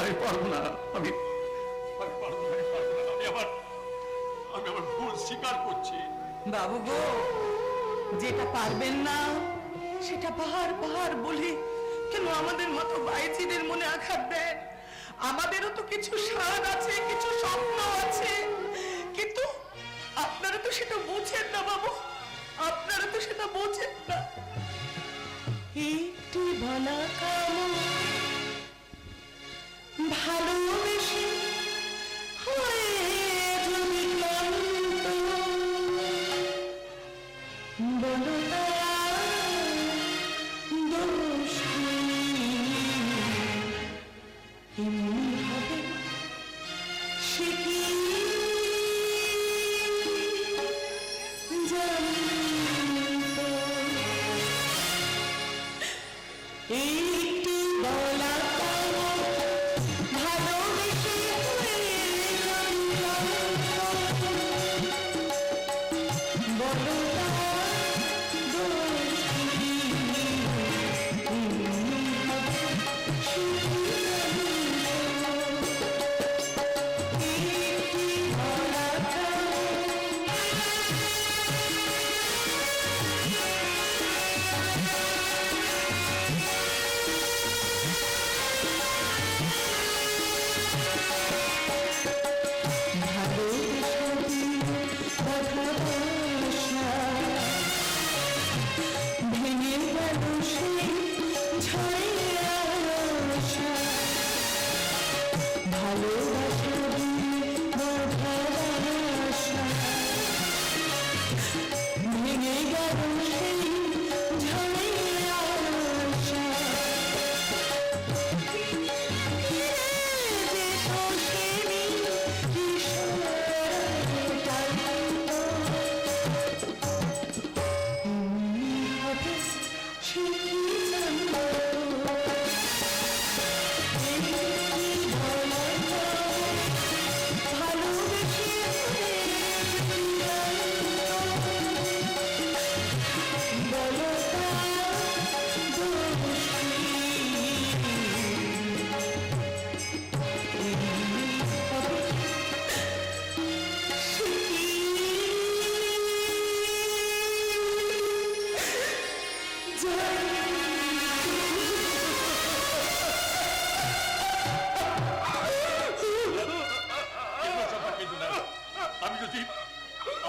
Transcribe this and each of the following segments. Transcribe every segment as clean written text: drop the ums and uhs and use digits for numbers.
আমি পারবো না, আমি আমার ভুল স্বীকার করছি। বাবু গো, যেটা পারবেন না সেটা বারবার বলে কেন আমাদের মতো বাইজিদের মনে আঘাত দেন? আমাদেরও তো কিছু স্বাদ আছে, কিছু স্বপ্ন আছে, কিন্তু আপনারা তো সেটা বোঝেন না বাবু, আপনারা তো সেটা বোঝেন না। একটি ভালা কাম ভালোবেসে হয়ে যদি ক্লান্ত, বলো দোষ এমনি হবে সে কি জানতো? একটি বলা ভালোবেসে বলো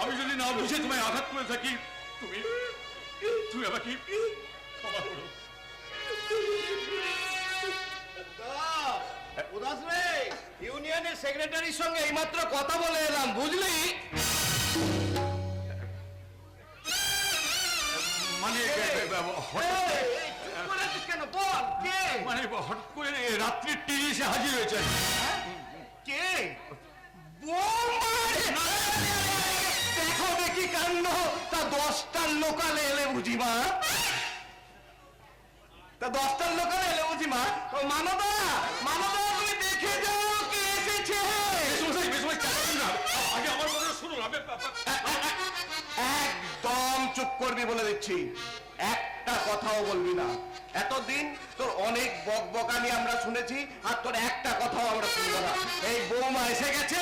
আমি যদি না বুঝে তোমায় আঘাত করে থাকি, তুমি আমাকে ক্ষমা করো। উদাস রে, ইউনিয়নের সেক্রেটারির সঙ্গে এইমাত্র কথা বলে এলাম, বুঝলি? মানে কেন বল, কে? মানে হঠাৎ করে রাত্রি টিভি এসে হাজির হয়েছে। কে? দেখো দেখি কাণ্ড, তা 10টার লোকালে এলে বুঝি মা, তা 10টার লোকালে এলে বুঝি মা। মানবা মানবা, তুমি দেখে যাও কে এসেছে। আগে আমার কথা শুনুন। একদম চুপ করবি বলে দিচ্ছি, একটা কথাও বলবি না। এতদিন তোর অনেক বকবকানি আমরা শুনেছি, আর তোর একটা কথাও আমরা শুনবো না। এই বৌমা এসে গেছে,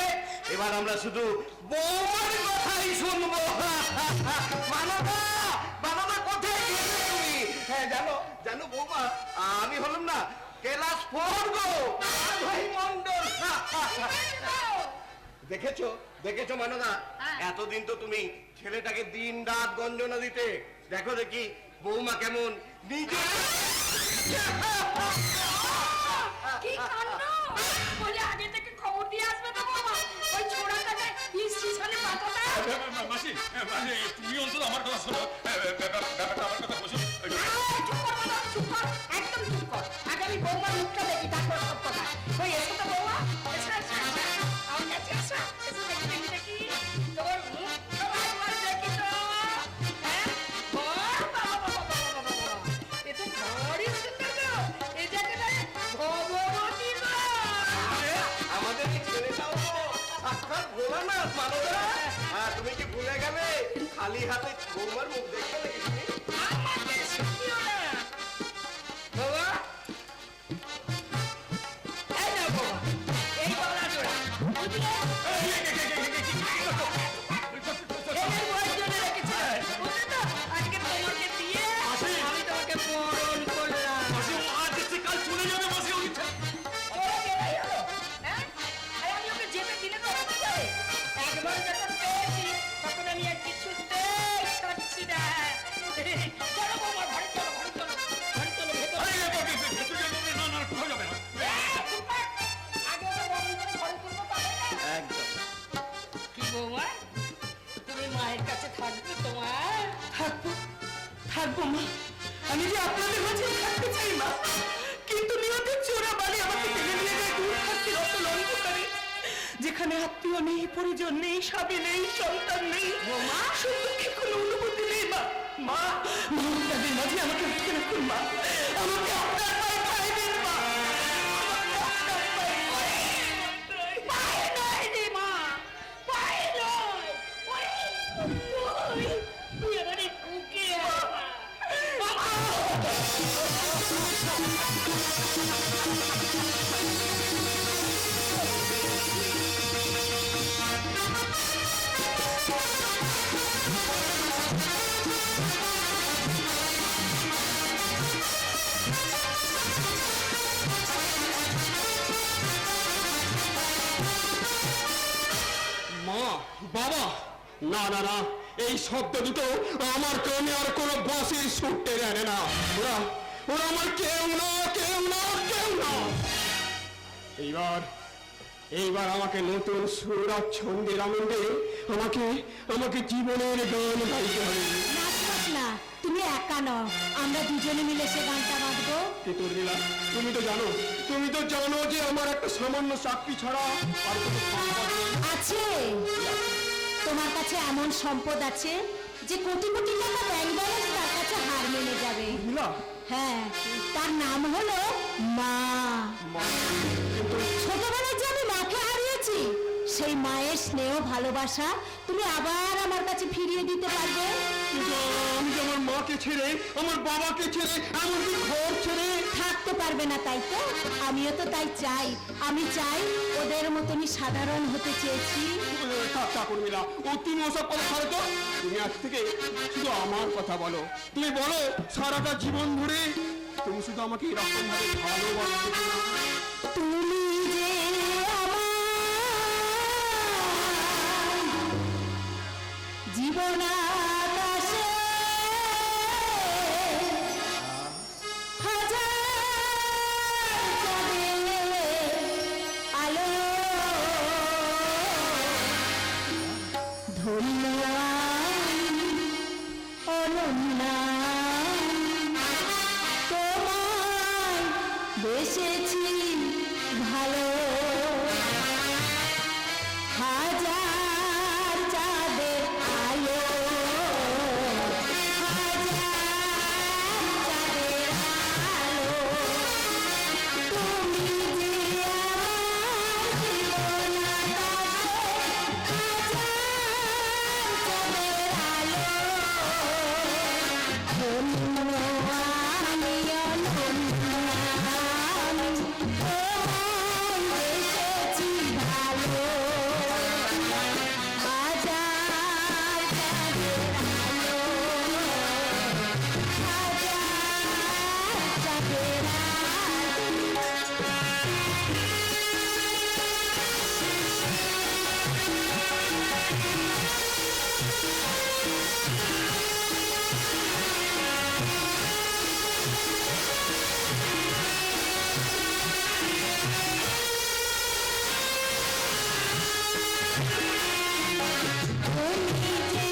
এবার আমরা শুধু বৌমার কথাই শুনবো। মানবা মানবা, কোথায় গেলে তুমি? হ্যাঁ জানো জানো বৌমা, আমি হলাম না ক্লাস 4 গো, ভাই মন্ডল। দেখেছো দেখেছো মানদা, এতদিন তো তুমি ছেলেটাকে দিন রাত গঞ্জনা দিতে, দেখো দেখি বৌমা কেমন নিজে। কি কাণ্ড! বলে আগে থেকে খবর দিয়ে আসবে তো বাবা, ওই ছোড়াটাকে স্টেশনে পাঠাবে। মাসি, তুমি অন্তত আমার কথা শোনো, ব্যাপারটা আমার কথা বুঝো। চুপ কর বাবা, চুপ কর, একদম চুপ কর। আগে আমি বৌমার মুখটা দেখি, তারপর সব কথা। ওই এসো তো বৌমা, এসো এসো এসো, আমার কাছে এসো, এসো দেখি দেখি দেখি তোর মুখ একবার দেখি তো। হ্যাঁ বাবা বাবা বাবা বাবা বাবা, এ তো ভারী সুন্দর গো, এই জায়গাটায় ভবরতী গো। আমাদের এই ছেলেটাও সাক্ষাৎ ভোলানাথ মানদা। তুমি কি ভুলে গেলে? খালি হাতে বৌমার মুখ দেখবে নাকি তুমি? আমাকে শিখিও না বাবা। এই না বাবা, গো মা, আমি যে আপনাদের মাঝে থাকতে চাই মা, কিন্তু নিয়তের চোরা বালি আমাকে টেনে নিয়ে যায় দূর থাকতে অতল অন্ধকারে, যেখানে আত্মীয় নেই, পরিজন নেই, স্বামী নেই, সন্তান নেই, সুখ দুঃখের কোনো অনুভূতি নেই মা। মা, মা আপনাদের মাঝে আমাকে রেখে রাখুন মা, আমাকে আপনার পায়ে ঠাঁই দিন মা, আমাকে আপনার পায়ে পায়ে নয় রে মা, পায়ে নয়। ওরে, তুই আমার এই বুকে আয় মা। মা, বাবা, না না না, এই শব্দ দুটো আমার কানে আর কোনো বাঁশির সুর টেনে আনে না। ওরা ওরা আমার কেউ না, কেউ না, কেউ না। এইবার এইবার আমাকে নতুন সুর আর ছন্দের আনন্দে আমাকে আমাকে জীবনের গান গাইতে হবে। নাচ না, তুমি একা নও, আমরা দুজনে মিলে সে গানটা বাঁধবো। তিতুরমিলা, তুমি তো জানো যে আমার একটা সামান্য চাকরি ছাড়া আর কোনো সম্পদ নেই। আছে, তোমার কাছে এমন সম্পদ আছে যে কোটি কোটি টাকা ব্যাংক ব্যালেন্স তার কাছে হার মেনে যাবে। মিলা, হ্যাঁ, তার নাম হলো মা। মা, কিন্তু ছোটবেলায় যে আমি মাকে হারিয়েছি, সেই মায়ের স্নেহ ভালোবাসা তুমি আবার আমার কাছে ফিরিয়ে দিতে পারবে। কিন্তু আমি যে আমার মাকে ছেড়ে, আমার বাবাকে ছেড়ে, এমনকি ঘর ছেড়ে থাকতে পারবে না, তাই তো? আমিও তো তাই চাই। আমি চাই ওদের মতনই সাধারণ হতে চেয়েছি। চাকরমিলা, ও তুমি ওসব কথা ছাড়ো তো। তুমি আজ থেকে শুধু আমার কথা বলো। তুমি বলো সারাটা জীবন ধরে তুমি শুধু আমাকে এরকম ভাবে ভালোবাসতে। তুমি যে আমার জীবন আকাশে হাজার চাঁদের আলো, ধন্য আমি অনন্যা, তোমায় বেসেছি ভালো। হাজার চাঁদের আলো, হাজার চাঁদের আলো, তুমি যে আমার জীবন আকাশে হাজার চাঁদের আলো, ধন্য আমি অনন্যা, আমি তোমায় বেসেছি ভালো। হাজার চাঁদের আলো, হাজার চাঁদের আলো। তুমি যে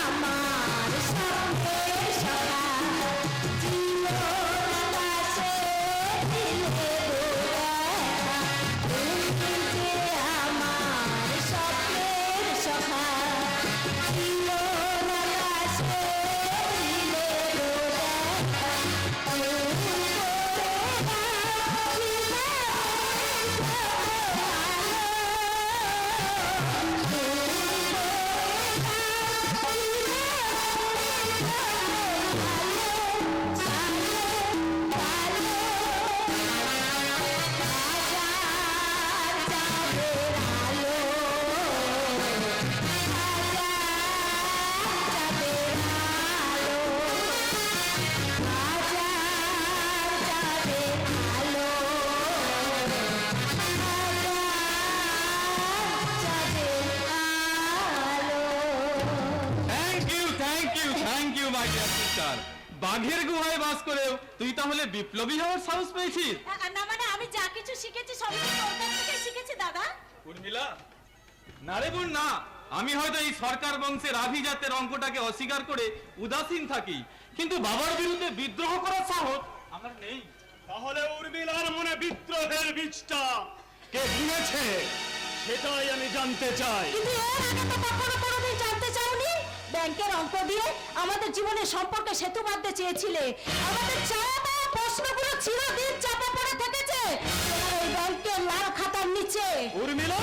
আমার স্বপ্নের সখা, জীবন আকাশে দিলে দোলা। তুমি যে আমার স্বপ্নের সখা, জীবন আকাশে দিলে দোলা। Thank you my dear sister. বাঘের গুহায় বাস করেও তুই তাহলে বিপ্লবী হওয়ার সাহস পেয়েছিস? না মানে আমি যা কিছু শিখেছি সবই তো ওর কাছ থেকে শিখেছি দাদা। উর্মিলা, না রে বোন না, আমি হয়তো এই সরকার বংশের আভিজাতের অঙ্কটাকে অস্বীকার করে উদাসীন থাকি, কিন্তু বাবার বিরুদ্ধে বিদ্রোহ করার সাহস আমার নেই। তাহলে উর্মিলার মনে বিদ্রোহের বীজটা কে বুনেছে সেটাই আমি জানতে চাই। কিন্তু এর আগে তো কখনো কোনোদিন জানতে চাওনি। ব্যাংকের অঙ্ক দিয়ে আমাদের জীবনের সম্পর্কে সেতু বাঁধতে চেয়েছিলে। আমাদের চাওয়া পাওয়া প্রশ্নগুলো চিরদিন চাপা পড়ে থেকেছে তোমার ওই ব্যাংকের লাল খাতার নিচে। উর্মিলা,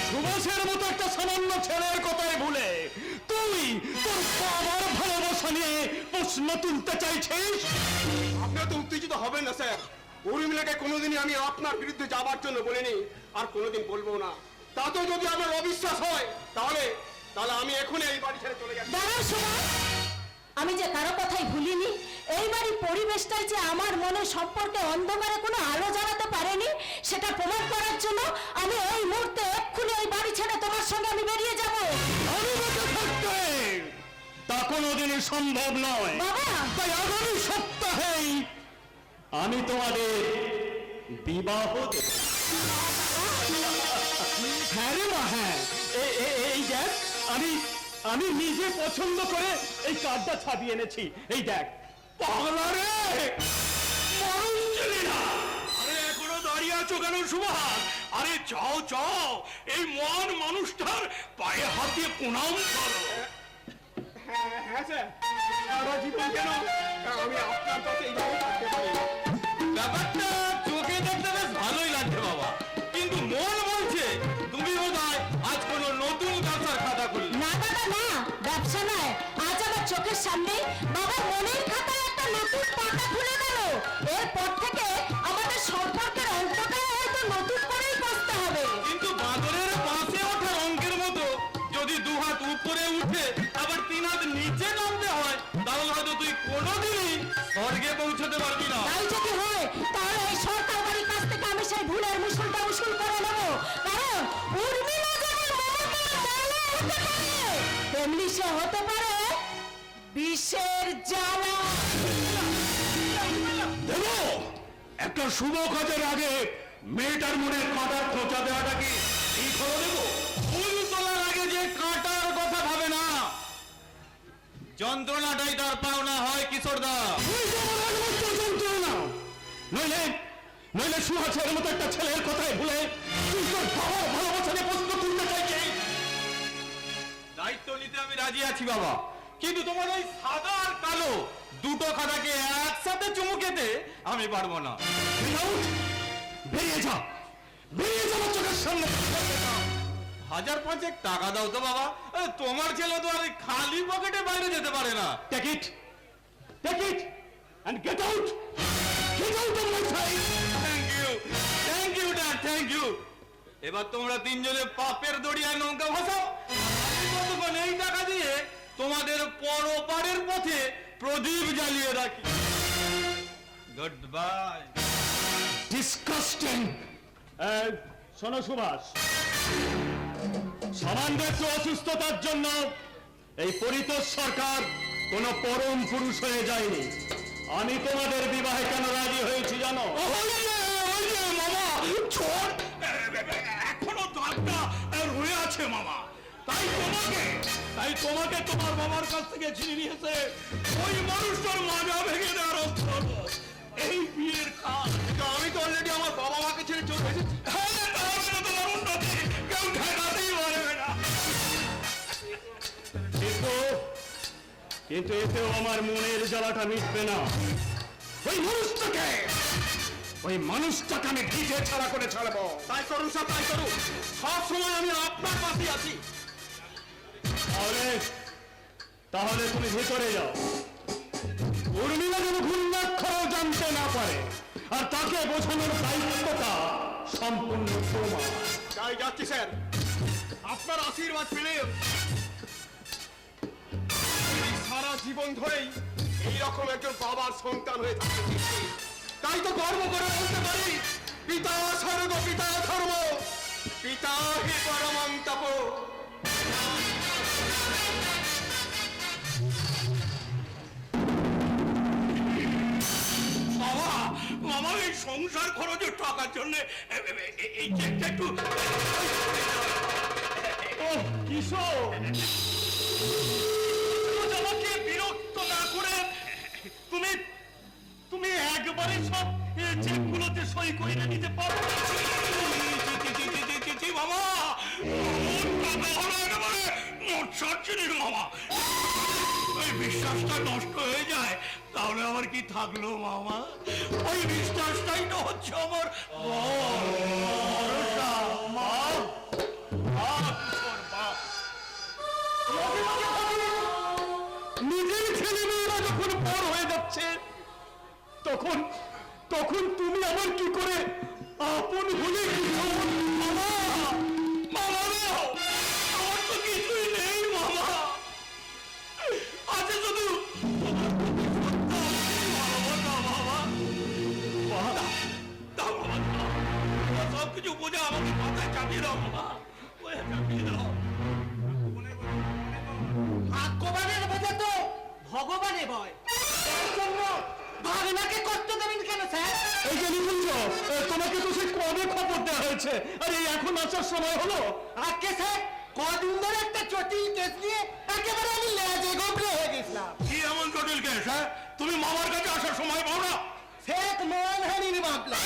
সুভাষের মতো একটা সামান্য ছেলের কথাই ভুলে তুই তোর বাবার ভালোবাসা নিয়ে প্রশ্ন তুলতে চাইছিস? আপনারা তো উত্তেজিত হবেন না স্যার। উর্মিলাকে কোনোদিনই আমি আপনার বিরুদ্ধে যাবার জন্য বলিনি, আর কোনোদিন বলবো না। তাতে যদি আমার অবিশ্বাস হয় তাহলে তাহলে আমি এখনই এই বাড়ি ছেড়ে চলে যাচ্ছি। দাঁড়াও সুভাষ, আমি যে কারো কথাই ভুলিনি। এই বাড়ির পরিবেশটাই যে আমার মনে সম্পর্কে অন্ধকারে কোনো আলো জ্বালাতে পারেনি, সেটা প্রমাণ করার জন্য আমি এই মুহূর্তে এক্ষুনি এই বাড়ি ছেড়ে তোমার সঙ্গে আমি বেরিয়ে যাব। আমি বেঁচে থাকতে তা কোনোদিনই সম্ভব নয়। বাবা, তাই আগামী সপ্তাহেই আমি তোমাদের বিবাহ দেব। হ্যাঁ রে মা, হ্যাঁ। এই দেখ, আমি নিজে পছন্দ করে এই কার্ডটা ছাপিয়ে এনেছি। এই দেখ। পাগলা রে, মরণ ছিলি না। আরে এখনো দাঁড়িয়ে আছো কেন সুভাষ? আরে চাও চাও, এই মহান মানুষটার পায়ে হাত দিয়ে প্রণাম করো। হ্যাঁ স্যার, সারা জীবন কেন আমি আপনার কাছে এইভাবে থাকতে পারি। ব্যাপারটা চোখে দেখতে বেশ ভালোই লাগছে বাবা, কিন্তু মন বলছে তুমি বোধহয় আজ কোনো নতুন ব্যবসার খাতা খুললে। না দাদা না, ব্যবসা নয়। আজ আমার চোখের সামনে বাবার মনের খাতায় একটা নতুন পাতা খুলে গেল। এরপর থেকে আমাদের সম্পর্কের অন্তটা হয়তো নতুন করেই করতে হবে। কিন্তু বাদরের পাশে ওঠা অঙ্কের মতো যদি দুহাত উপরে উঠে আবার তিন হাত নিচে নামতে হয়, তাহলে হয়তো তুই কোনোদিনই স্বর্গে পৌঁছতে পারবি না। তাই যদি হয় তাহলে এই সরকার বাড়ির কাছ থেকে আমি সেই ভুলের মুসলটা উসুল করে নেব। কারণ উর্মিলা যেমন মমতার জ্বালা হতে পারে, তেমনি সে হতে পারে বিষের জ্বালা। দেব, একটা শুভ কাজের আগে মেয়েটার মনে কাঁটার খোঁচা দেওয়াটা কি ঠিক হলো? দেবো, ফুল তোলার আগে যে কাঁটার কথা ভাবে না, যন্ত্রণাটাই তার পাওনা হয় কিশোরদা। নইলে নইলে সুহাসের মতো একটা ছেলের কথাই ভুলে তুই তোর বাবার ভালোবাসা নিয়ে প্রশ্ন তুলতে চাইছিস। দায়িত্ব নিতে আমি রাজি আছি বাবা, কিন্তু তোমার ওই সাদা আর কালো দুটো খাতাকে একসাথে চুমু খেতে আমি পারবো না। বেরিয়ে যা, বেরিয়ে যা আমার চোখের সামনে। 1000 টাকা দাও তো বাবা, তোমার ছেলে তো আর এই খালি পকেটে বাইরে যেতে পারে না। Take it, take it, and get out. Get out of my sight. Thank you dad, thank you. এবার তোমরা তিনজনে পাপের দড়িয়ায় নৌকা ভাসাও। আমি কতক্ষণ এই টাকা দিয়ে তোমাদের পরপারের পথে প্রদীপ জ্বালিয়ে রাখি। Good bye. Disgusting. শোনো সুভাষ, সামান্য একটু অসুস্থতার জন্য এই পরিতোষ সরকার কোন পরম পুরুষ হয়ে যায়নি। আমি তোমাদের বিবাহে কেন রাজি হয়েছি জানো? মামা ছোট এখনো দাগটা রয়ে আছে মামা, তাই তোমাকে তোমার বাবার কাছ থেকে ছিনিয়ে নিয়েছে ওই মানুষটার মাজা ভেঙে দেওয়ার অস্ত্র। এই বিয়ের কাজ আমি তো অলরেডি আমার বাবা মাকে ছেড়ে চলে এসেছি। তোমার উন্নতি কেউ ঠেকাতেই পারবে না। কিন্তু এতেও আমার মনের জ্বালাটা মিটবে না। ওই মানুষটাকে আমি ভিজে ছাড়া করে ছাড়বো। তাই করুন স্যার, তাই করুন। সব সময় আমি আপনার পাশে আছি। তাহলে তুমি ভেতরে যাও। উর্মিলা যেন ঘূর্ণাক্ষরও জানতে না পারে, আর তাকে বোঝানোর দায়িত্বটা সম্পূর্ণ তোমার। তাই যাচ্ছি স্যার, আপনার আশীর্বাদ পেলে সারা জীবন ধরেই এইরকম একজন বাবার সন্তান হয়ে থাকতে পেরেছি। তাই তো গর্ব করে বলতে পারি, পিতা স্বর্গ পিতা ধর্ম, পিতা হি পরমং তপ। বাবা মামা এই সংসার খরচের টাকার জন্য এই চেকটা একটু কিশোর, আমাকে বিরক্ত না করে তুমি তুমি একবারে সব চেকগুলোতে সই করে নিতে পারো? বাবা নোট ছাড়ছিস মামা, ওই বিশ্বাসটা নষ্ট হয়ে যায় তাহলে আমার কি থাকলো মামা? ওই বিশ্বাসটাই তো হচ্ছে আমার ভরসা। মা নিজের ছেলে মেয়েরা যখন বড় হয়ে যাচ্ছে তখন তখন তুমি আমার কি করে আপন হলে কি এমন? মামা মামা গো, আমার তো কিছুই নেই মামা, আছে শুধু তোমার প্রতি শ্রদ্ধা। বাবা দাও বাবা, দাও সব কিছু বোঝা আমাকে মাথায় চাপিয়ে দাও বাবা, ওই চাপিয়ে দাও। ভাগ্যবানের বোঝা তো ভগবানে ভয়, এই জন্য ভাগনাকে কষ্ট দেবেন কেন স্যার? এই যে নিকুঞ্জ, তোমাকে তো সে কবে খবর দেওয়া হয়েছে, আর এই এখন আসার সময় হলো? আজকে স্যার কদিন ধরে একটা জটিল কেস নিয়ে একেবারে আমি লেজে গোবরে হয়ে গেছিলাম। কি এমন জটিল কেস? হ্যাঁ, তুমি মামার কাছে আসার সময় পাও না? শেখ মানহানির মামলা।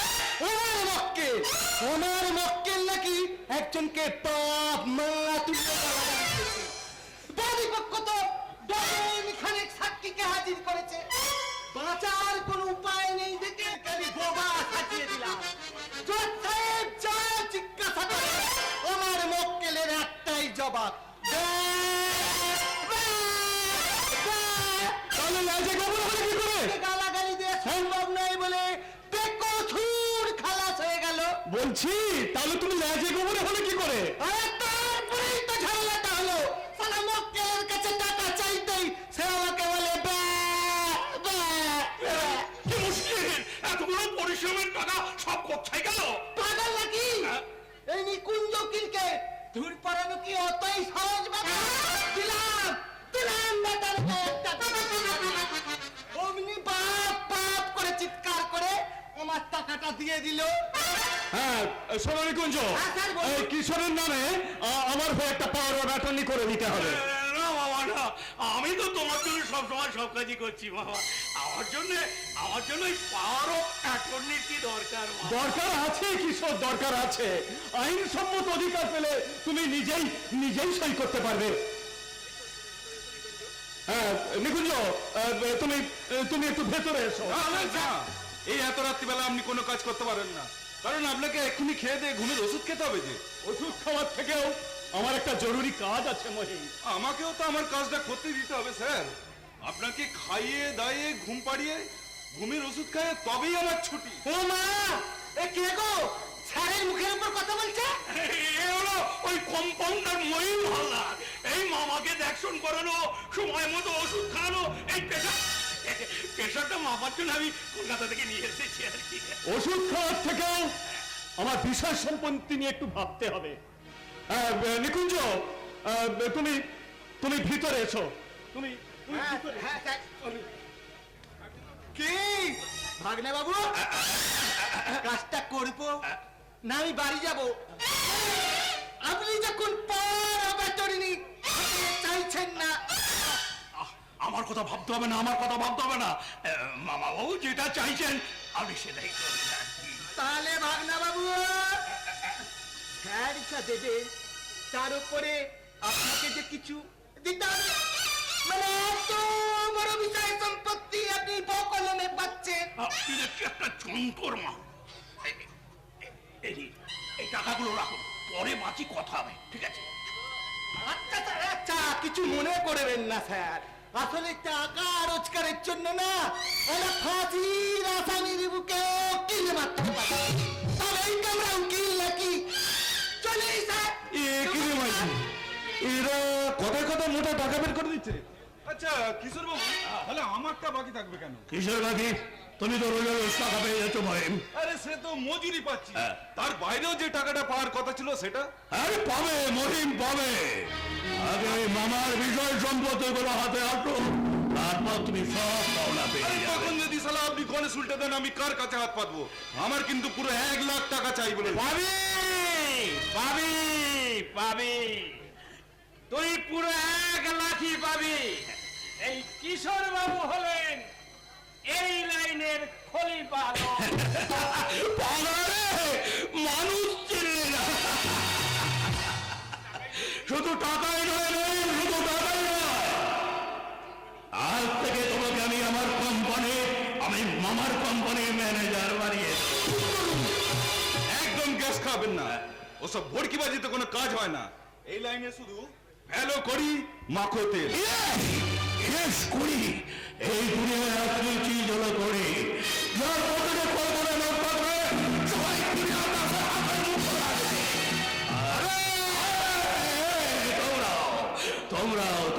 আমার মক্কেল নাকি একজনকে বাপ মা তুলে গালাগালি দিয়েছে। বাদী পক্ষ তো ডজন খানেক সাক্ষীকে হাজির করেছে। বাঁচার কোনো উপায় নেই দেখে খালি বোবা সাজিয়ে দিলাম। জজ সাহেব যা জিজ্ঞাসা করে আমার মক্কেলের একটাই জবাব, তাহলে লাজে খবর হলে কি করে? গালাগালি দিয়ে সম্ভব নয় বলে বেকসুর খালাস হয়ে গেল। বলছি তাহলে তুমি লাজে খবরে হলে কি করে? আরে তারপরেই তো ঝামেলাটা হলো। সালা মক্কেলের কাছে টাকা চাইতেই সে আমাকে বলে কি মুশকিল, এতগুলো পরিশ্রমের টাকা সব কোথায় গেল? পাগল নাকি? এই নিকুঞ্জ উকিলকে ধুর পড়ানো কি অতই সহজ ব্যাপার? দিলাম দিলাম বেটারকে একটা। অমনি বাপ বাপ করে চিৎকার করে আমার টাকাটা দিয়ে দিল। হ্যাঁ শোনো নিকুঞ্জ, হ্যাঁ, স্যার, বলুন। এই কিশোরের নামে আমার হয়ে একটা পাওয়ার অফ অ্যাটর্নি করে দিতে হবে। না বাবা না, আমি তো তোমার জন্য সবসময় সব কাজই করছি বাবা, আমার জন্য পাওয়ার অফ অ্যাটর্নির কি দরকার বাবা? দরকার আছে কিশোর, দরকার আছে। আইনসম্মত অধিকার পেলে তুমি নিজেই নিজেই সই করতে পারবে। হ্যাঁ নিকুঞ্জ, তুমি তুমি একটু ভেতরে এসো। এই এত রাত্রিবেলা আপনি কোনো কাজ করতে পারেন না, কারণ আপনাকে এক্ষুনি খেয়ে দিয়ে ঘুমের ওষুধ খেতে হবে। যে ওষুধ খাওয়ার থেকেও আমার একটা জরুরি কাজ আছে মহিন। আমাকেও তো আমার কাজটা করতে দিতে হবে স্যার। আপনাকে খাইয়ে দাইয়ে ঘুম পাড়িয়ে ঘুমের ওষুধ খাইয়ে তবেই আমার ছুটি। ও মা, এ কে গো? স্যারের মুখের উপর কথা বলছে। এ হলো ওই কম্পাউন্ডার মহিম হালদার, এই মামাকে দেখশন করানো, সময় মতো ওষুধ খাওয়ানো, এই প্রেশারটা মাপার জন্য আমি কলকাতা থেকে নিয়ে এসেছি আর কি। ওষুধ খাওয়ার থেকেও আমার বিষয় সম্পত্তি নিয়ে একটু ভাবতে হবে। নিকুঞ্জ, তুমি তুমি ভিতরে এসো। তুমি তুমি ভিতরে এসো। কি ভাগ্নে বাবু, কাজটা করবো না আমি বাড়ি যাব? আপনি যখন পাওয়ার অফ অ্যাটর্নি চাইছেন না, আমার কথা ভাবতে হবে না, আমার কথা ভাবতে হবে না, মামা বাবু যেটা চাইছেন আমি সেটাই করবো আর কি। তাহলে ভাগনা বাবু স্যার যা দেবে তার উপরে আপনাকে যে কিছু দিতে হবে, মানে এত বড় বিষয় সম্পত্তি আপনি বকলমে পাচ্ছেন। আপনি দেখছি একটা যন্ত্র মা। এই টাকাগুলো রাখুন, পরে বাঁচি কথা হবে, ঠিক আছে? আচ্ছা স্যার, আচ্ছা কিছু মনে করবেন না স্যার, আসলে টাকা রোজগারের জন্য না ওরা ফাঁসির আসামির বুকে কিনে মারতে পারে। তবেই তো আমরা উকিল নাকি? চলে স্যার। এরা কথায় কথায় মোটা টাকা বের করে দিচ্ছে। আচ্ছা কিশোর বাবু, তাহলে আমারটা বাকি থাকবে কেন? কিসের বাকি? তুমি তো রোজ রোজ টাকা পেয়ে যাচ্ছ মহিম। আরে সে তো মজুরি পাচ্ছি, হ্যাঁ। তার বাইরেও যে টাকাটা পাওয়ার কথা ছিল সেটা। আরে পাবে মহিম, পাবে। আগে ওই মামার বিষয় সম্পত্তি গুলো হাতে আসো, তারপর তুমি সব পাওনা পেয়ে আরে যাবে। তখন যদি সালা আপনি গণেশ উল্টে দেন, আমি কার কাছে হাত পাতবো? আমার কিন্তু পুরো 1 লাখ টাকা চাই বলে। পাবি পাবি পাবি, তুই পুরো 1 লাখই পাবি। এই কিশোর বাবু হলেন এই লাইনের খলিফা পাগলারে, মানুষ চিনলি না। শুধু টাকাই নয় রে, শুধু টাকাই নয়। আজ থেকে তোমাকে আমি আমার কোম্পানি, আমি মামার কোম্পানির ম্যানেজার বানিয়েছি। একদম গ্যাস খাবেন না, ওসব ভড়কিবাজিতে কোনো কাজ হয় না। এই লাইনে শুধু ভ্যালো করি মাখো তেল। শেষ করি এই দুনিয়ায় আসলে চিজ হলো করি, যার পকেটে কল্পনা না থাকবে সবাই দুনিয়ার কাছে হাতের মুখ রাখবে। আরে,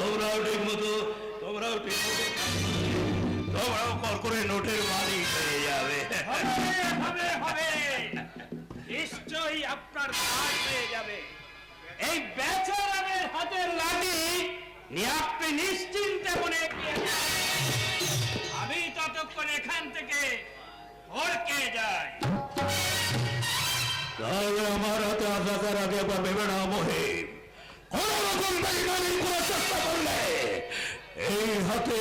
তোমরাও ঠিক মতো, তোমরাও কর্করে নোটের মালিক হয়ে যাবে। হবে নিশ্চয়ই আপনার কাজ হয়ে যাবে। এই বেচারামের হাতের লাঠি নিয়ে আপনি নিশ্চিন্তে মনে এগিয়ে যান। আমি ততক্ষণ এখান থেকে ভরকে যাই। তাহলে আমার হাতে আসার আগে বা ভেবে না মহে কোন রকম বেইমানি করার চেষ্টা করলে এই হাতে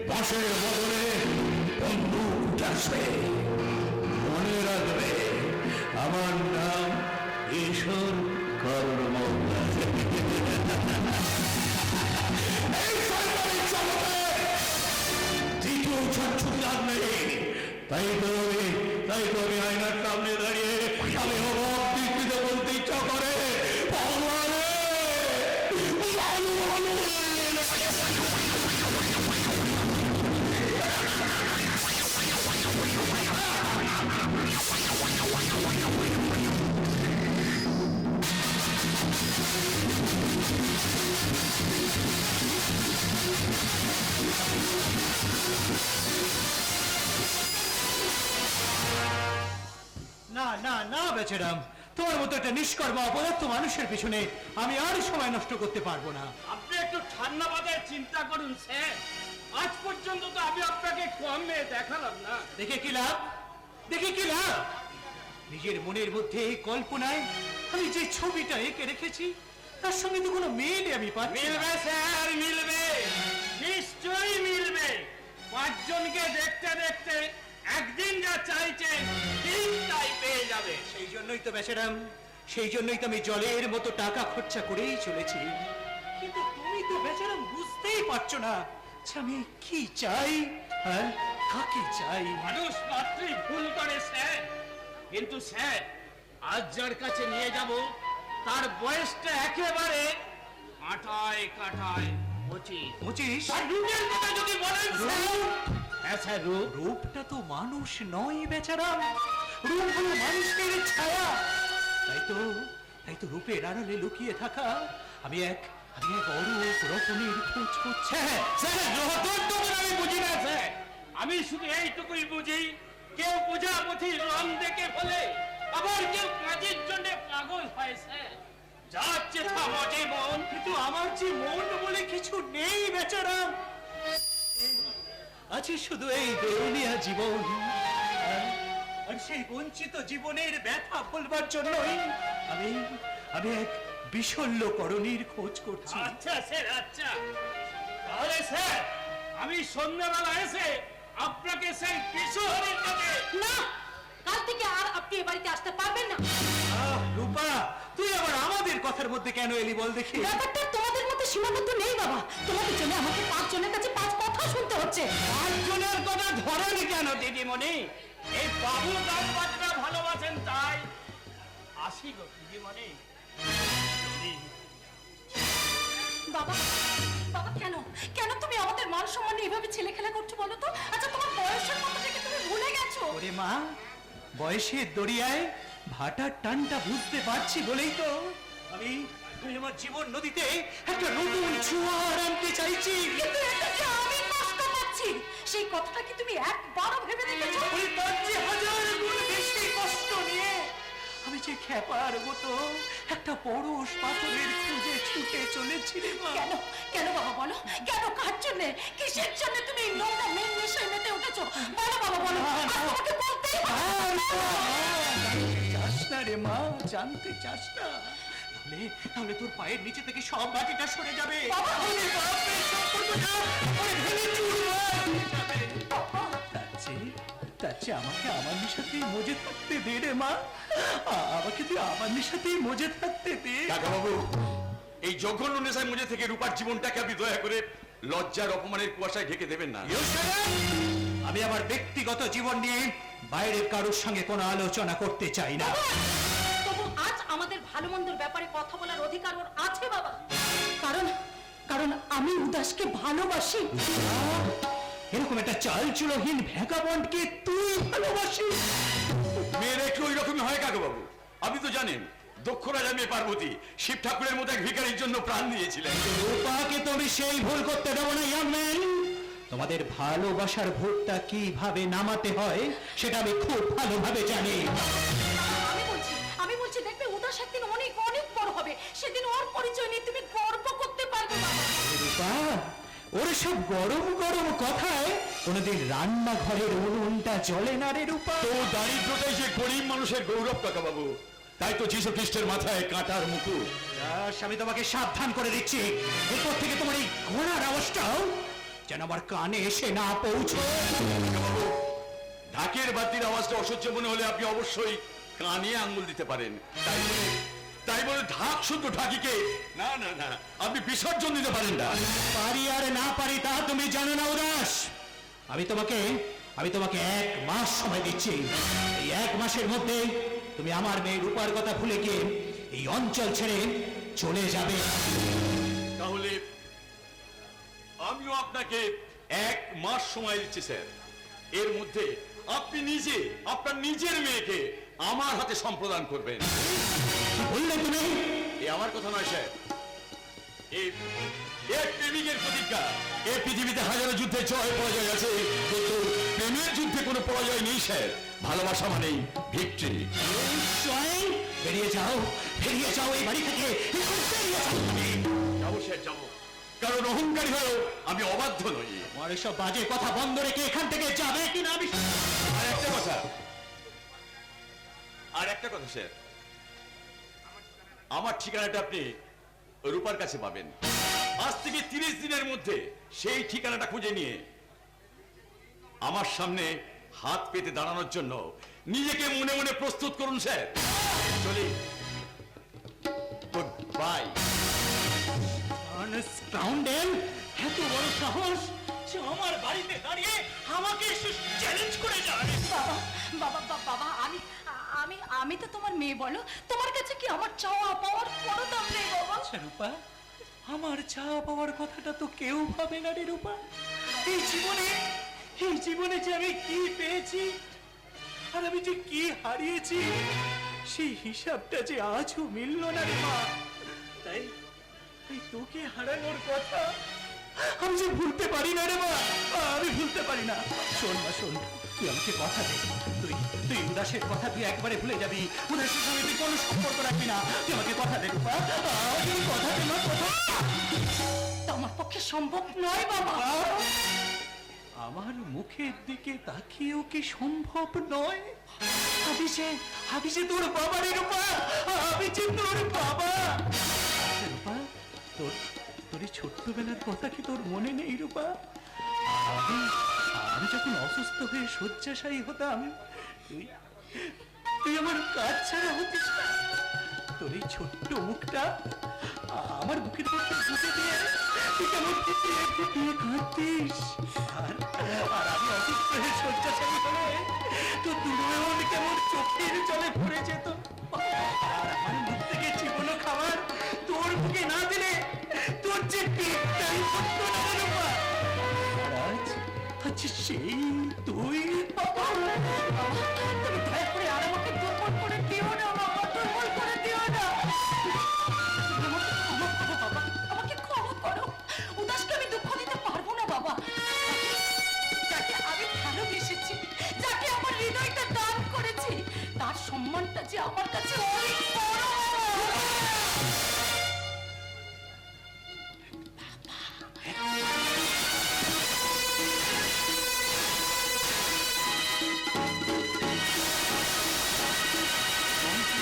বাঁশের বদলে বন্দুক আসবে। মনে রাখবে আমার নাম ঈশ্বর কর্ম। এই সরকারি জগতে দ্বিতীয় ছুটি লাভ নেই। তাই তো আমি আয়নার সামনে দাঁড়িয়ে আমি অভাব দৃষ্টিতে বলতে ইচ্ছা করে ভগবানে না না না বেচারাম, তোমার মতো একটা নিষ্কর্ম অপদার্থ মানুষের পিছনে আমি আর সময় নষ্ট করতে পারবো না। আপনি একটু ঠান্ডা মাথায় চিন্তা করুন স্যার। আজ পর্যন্ত তো আমি আপনাকে কমে দেখালাম না। দেখে কি লাভ, দেখে কি লাভ? নিজের মনের মধ্যে এই কল্পনায় আমি যে ছবিটা এঁকে রেখেছি তার সঙ্গে তো কোনো মিল আমি পাচ্ছি না। মিলবে স্যার, মিলবে, নিশ্চয়ই মিলবে। পাঁচজনকে দেখতে দেখতে একদিন যা চাইছে ঠিক তাই পেয়ে যাবে। সেই জন্যই তো বেচারাম, সেই জন্যই তো আমি জলের মতো টাকা খরচা করেই চলেছি। কিন্তু তুমি তো বেচারাম বুঝতেই পারছো না যে আমি কি চাই, হ্যাঁ কাকে চাই। মানুষ মাত্রই ভুল করে স্যার। কিন্তু স্যার, আজ যার কাছে নিয়ে যাব তার বয়সটা একেবারে কাঁটায় কাঁটায় 25। 25? আর রূপের কথা যদি বলেন স্যার, হ্যাঁ স্যার, রূপ রূপটা তো মানুষ নয় বেচারাম, রূপ হলো মানুষের ছায়া। তাই তো রূপের আড়ালে লুকিয়ে থাকা আমি এক অরূপ রতনের খোঁজ করছি। স্যার, রতন তো আমি বুঝি না স্যার। আমি শুধু এইটুকুই বুঝি, কেউ প্রজাপতির রং দেখে ফেলে, আবার কেউ কাজের জন্য পাগল হয় স্যার। যাচ্ছে থামে মন। কিন্তু আমার যে মন বলে কিছু নেই বেচারাম, আছে শুধু এই দেউলিয়া জীবন। আর সেই বঞ্চিত জীবনের ব্যথা ভুলবার জন্যই আমি এক বিশল্য করণীর খোঁজ করছি। আচ্ছা স্যার, আচ্ছা। তাহলে স্যার, আমি সন্ধ্যাবেলা এসে আপনাকে সেই কিশোরীর কাছে। না, কাল থেকে আর আপনি এ বাড়িতে আসতে পারবেন না। রূপা, তুই আবার আমাদের কথার মধ্যে কেন এলি বল দেখি? ব্যাপারটা তোমাদের মধ্যে সীমাবদ্ধ নেই বাবা। তোমাদের জন্য আমাকে 5 জনের কাছে 5 কথা শুনতে হচ্ছে। পাঁচজনের কথা ধরেনি কেন দিদিমণি? এই বাবু গান বাজনা ভালোবাসেন তাই। আসি গো দিদিমণি। বাবা, বাবা কেন কেন তুমি আমাদের মান সম্মান নিয়ে এভাবে ছেলে খেলা করছো বলো তো? আচ্ছা, তোমার বয়সের কথা থেকে তুমি ভুলে গেছো। ওরে মা, বয়সের দরিয়ায় ভাটার টানটা বুঝতে পারছি বলেই তো আমি আমার জীবন নদীতে একটা নতুন জোয়ার আনতে চাইছি। কিন্তু এতে যে আমি কষ্ট পাচ্ছি, সেই কথাটা কি তুমি একবারও ভেবে দেখেছো? ওই তার চেয়ে হাজার গুণ বেশি কষ্ট নিয়ে আমি যে খেপার মতো একটা পরশ পাথরের খুঁজে ছুটে চলেছি রে মা। কেন কেন বাবা বলো, কেন কার জন্য, কিসের জন্য তুমি এই নোংরা মেয়ে নেশায় মেতে উঠেছো? বলো বাবা বলো, আর তোমাকে বলতেই হবে। জানতে চাস না রে মা, জানতে চাস না? তাহলে তোর পায়ের নিচে থেকে সব মাটিটা সরে যাবে। বাবা! ওরে বাপরে, সব করবো না, ওরে ভেঙে চুরমার হয়ে যাবে। বাবা! তার চেয়ে আমাকে আমার সাথেই মজে থাকতে দে রে মা, আমাকে তুই আমার সাথেই মজে থাকতে দে। কাকা বাবু, এই জঘন্য নেশায় মজে থেকে রূপার জীবনটাকে আপনি দয়া করে লজ্জার অপমানের কুয়াশায় ঢেকে দেবেন না। আমি আমার ব্যক্তিগত জীবন নিয়ে বাইরের কারোর সঙ্গে কোনো আলোচনা করতে চাই না। তবু আজ আমাদের ভালো মন্দর ব্যাপারে কথা বলার অধিকার ওর আছে বাবা, কারণ কারণ আমি উদাসকে ভালোবাসি। এরকম একটা চালচুলোহীন ভ্যাগাবন্ডকে তুই ভালোবাসিস? মেয়েরা একটু ওই রকমই হয় কাকা বাবু। আপনি তো জানেন দক্ষ রাজা মেয়ে পার্বতী শিব ঠাকুরের মতো এক ভিখারির জন্য প্রাণ দিয়েছিলেন। রূপাকে তুমি সেই ভুল করতে দেবো না ইয়াং ম্যান। তোমাদের ভালোবাসার ভোটটা কিভাবে নামাতে হয় সেটা আমি খুব ভালোভাবে জানি। আমি বলছি দেখবে উদাস একদিন অনেক অনেক বড় হবে, সেদিন ওর পরিচয় নিয়ে তুমি গর্ব করতে পারবে বাবা। রূপা, ওর সব গরম গরম কথায় কোনোদিন রান্নাঘরের উনুনটা জ্বলে না রে রূপা। তো দারিদ্রতাই যে গরিব মানুষের গৌরব কাকা বাবু, তাই তো যীশু খ্রিস্টের মাথায় কাঁটার মুকুট। আমি তোমাকে সাবধান করে দিচ্ছি, এরপর থেকে তোমার এই ঘোড়ার আওয়াজটাও যেন আমার কানে এসে না পৌঁছয়। বাবু, ঢাকের বাতির আওয়াজটা অসহ্য মনে হলে আপনি অবশ্যই কানে আঙ্গুল দিতে পারেন। তাই বলে ঢাক শুদ্ধ ঢাকিকে না না না আপনি বিসর্জন দিতে পারেন না। পারি আর না পারি তা তুমি জানো না উদাস। আমি তোমাকে 1 মাস সময় দিচ্ছি। এই 1 মাসের মধ্যে তুমি আমার মেয়ে রূপার কথা ভুলে গিয়ে এই অঞ্চল ছেড়ে চলে যাবে। তাহলে আমিও আপনাকে 1 মাস সময় দিচ্ছি স্যার। এর মধ্যে আপনি নিজে আপনার নিজের মেয়েকে আমার হাতে সম্প্রদান করবেন। বললে তুমি? এ আমার কথা নয় স্যার, এক প্রেমিকের প্রতিজ্ঞা। এই পৃথিবীতে হাজারো যুদ্ধে জয় পরাজয় আছে, কিন্তু প্রেমের যুদ্ধে কোনো পরাজয় নেই স্যার। ভালোবাসা মানেই ভিক্টরি। বেরিয়ে যাও এই বাড়ি থেকে। যাবো স্যার, যাবো, কারণ অহংকারী হয়েও আমি অবাধ্য নই। আমার এসব বাজে কথা বন্ধ রেখে এখান থেকে যাবে কিনা আমি। আর একটা কথা স্যার, আমার ঠিকানাটা আপনি রূপার কাছে পাবেন। আজ থেকে 30 দিনের মধ্যে সেই ঠিকানাটা খুঁজে নিয়ে আমার সামনে হাত পেতে দাঁড়ানোর জন্য নিজেকে মনে মনে প্রস্তুত করুন স্যার। চলি, গুড বাই। স্কাউন্ডেল, এত বড় সাহস যে আমার বাড়িতে দাঁড়িয়ে আমাকে চ্যালেঞ্জ করে যায়। বাবা আমি তো তোমার মেয়ে, বলো তোমার কাছে কি আমার চাওয়া পাওয়ার কোনো দাম নেই বাবা? রূপা, আমার চাওয়া পাওয়ার কথাটা তো কেউ ভাবে না রে রূপা। এই জীবনে যে আমি কি পেয়েছি আর আমি যে কি হারিয়েছি সেই হিসাবটা যে আজও মিলল না রে মা। তাই তোকে হারানোর কথা আমি যে ভুলতে পারি না রে মা, আমি ভুলতে পারি না। শোন মা, শোন, তুই আমাকে কথা দে, তুই উদাসের কথা তুই একবারে ভুলে যাবি। উদাসের সঙ্গে তুই কোনো সম্পর্ক রাখবি না। তুই আমাকে কথা দে রূপা, তুই কথা দে মা, কথা। তা আমার পক্ষে সম্ভব নয় বাবা। আমার মুখের দিকে তাকিয়েও কি সম্ভব নয়? আমি যে তোর বাবা রে রূপা, আমি যে তোর বাবা। রূপা, তোর ছোট্টবেলার কথা কি তোর মনে নেই রূপা? আমি যখন অসুস্থ হয়ে শয্যাশায়ী হতাম, তুই আমার কাজ ছাড়া হতিস না। তোর এই ছোট্ট মুখটা আমার বুকের মধ্যে ঢুকে দিয়ে তুই কেমন ফুটিয়ে কাঁদতিস। আর আমি অসুস্থ হয়ে শয্যাশায়ী হলে তো দুর্নয়ন কেমন চোখের জলে ভরে যেত। আর আমার মুখ থেকে জীবন খাবার তোর মুখে না দিলে তোর যে পেটটাই ভরতো না রে বাবা। আজ সেই তুই বাবা। তুমি দয়া করে আর আমাকে দুর্বল করে দিও না বাবা, দুর্বল করে দিও না। আমাকে ক্ষমা করো। উদাসকে আমি দুঃখ দিতে পারবো না বাবা। যাকে আমি ভালোবেসেছি, যাকে আমার হৃদয়টা দান করেছি, তার সম্মানটা যে আমার কাছে অনেক বড়।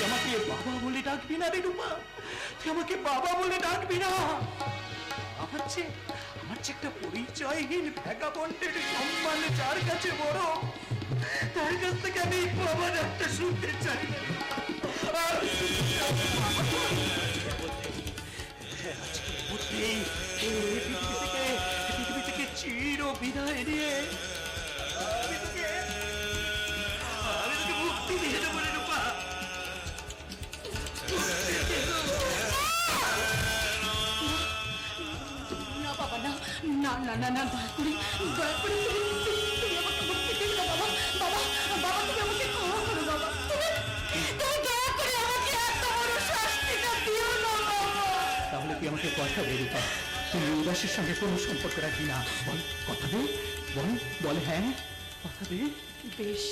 আমাকে বাবা বলে ডাকবি না রে রূপা, তুই আমাকে বাবা বলে ডাকবি না। আমার আমার যে একটা পরিচয়হীন ভ্যাগাবন্ডের সম্মান যার কাছে বড়, তার কাছ থেকে আমি বাবার একটা শুনতে চাই না। আজকের মধ্যেই এই পৃথিবী থেকে চির বিদায় নিয়ে আমি তোকে মুক্তি দিয়ে দেবো রে রূপা। না বাবা, না না না না না, দয়া করে তুমি আমাকে মুক্তি দিও না বাবা। বাবা বাবা, তুমি আমাকে ক্ষমা করো বাবা। তুমি দয়া করে আমাকে এত বড় শাস্তিটা দিও না বাবা। তাহলে তুই আমাকে কথা দে রূপা, তুমি উদাসের সঙ্গে কোনো সম্পর্ক রাখবি না। বল, কথা দে, বল বল, হ্যাঁ কথা দে। বেশ,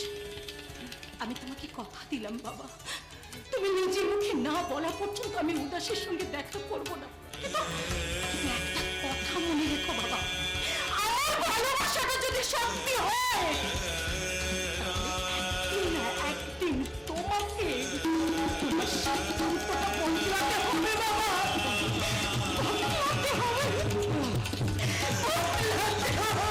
আমি তোমাকে কথা দিলাম বাবা, তুমি নিজের মুখে না বলা পর্যন্ত আমি উদাসের সঙ্গে দেখা করব না। কিন্তু একটা কথা মনে রেখো বাবা, আমার ভালোবাসাটা যদি সত্যি হয়, একদিন না একদিন তোমাকে তোমার সিদ্ধান্তটা বদলাতে হবে বাবা, বদলাতে হবে, বদলাতে হবে।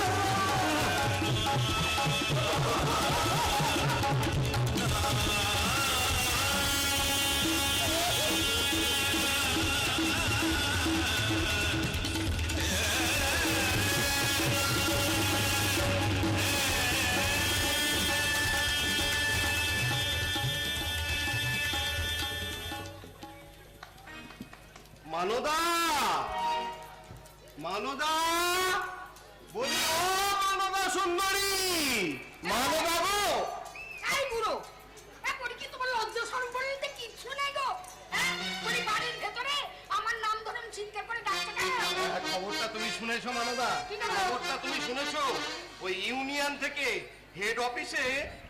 মানদা, মানদা, বলি ও মানদা সুন্দরী, মানদা গো। এই বুড়ো, এরপরে কি তোমার লজ্জা শরম বলতে কিচ্ছু নেই গো? হ্যাঁ, বলি বাড়ির ভেতরে আমার নাম ধরে আমি চিৎকার করে ডাকতে কেন? খবরটা তুমি শুনেছো মানদা? কি খবর? খবরটা তুমি শুনেছো? ওই ইউনিয়ন থেকে হেড অফিসে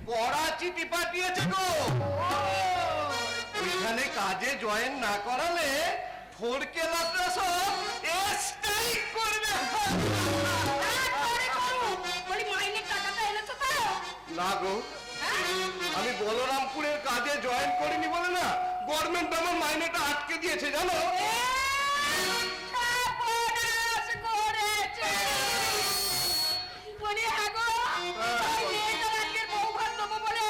কড়া চিঠি পাঠিয়েছে গো। ওইখানে কাজে জয়েন না করালে ফোরকে লাটরা সব স্ট্রাইক করবে। তারপরে করো। বলি মাইনের টাকাটা এনেছো তো? না গো, আমি বলরামপুরের কাজে জয়েন করিনি বলে না গভর্নমেন্ট আমার মাইনেটা আটকে দিয়েছে জানো। সর্বনাশ করেছে। বলি হ্যাঁ গো, ওই মেয়েটার আজকে বউ ভাত দেবো বলে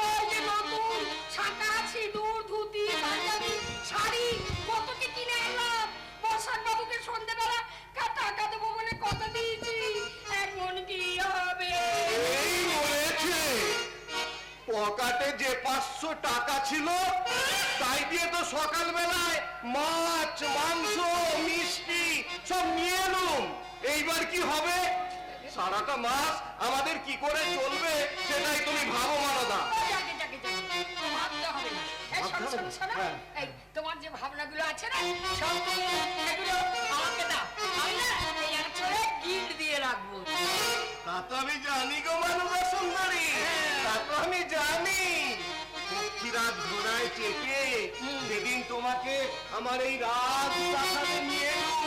ওই যে নতুন ছাতা, সিঁদুর, ধুতি, পাঞ্জাবি, শাড়ি কত কি কিনে আনলাম। বর্ষার বাবুকে সন্ধ্যেবেলা টাকা দেবো বলে কথা দিয়েছি। এখন কি হবে? এই বলেছে পকেটে যে 500 টাকা ছিল তাই দিয়ে তো সকালবেলায় মাছ, মাংস, মিষ্টি সব নিয়ে এলুম। এইবার কি হবে? সারাটা মাস আমাদের কি করে চলবে সেটাই তুমি ভাবো মানদা। যাকে যাকে যাকে, ভাবতে হবে না। এই শোনো, শোনো, শোনো। হ্যাঁ। এই তোমার যে ভাবনাগুলো আছে না সব এগুলো আমাকে দাও। আমি না এই আঁচলে গিফট দিয়ে রাখবো। তা তো আমি জানি গো মানদা সুন্দরী, তা তো আমি জানি। পক্ষীরাত ঘোড়ায় চেপে যেদিন তোমাকে আমার এই রাত প্রাসাদে নিয়ে এলুম,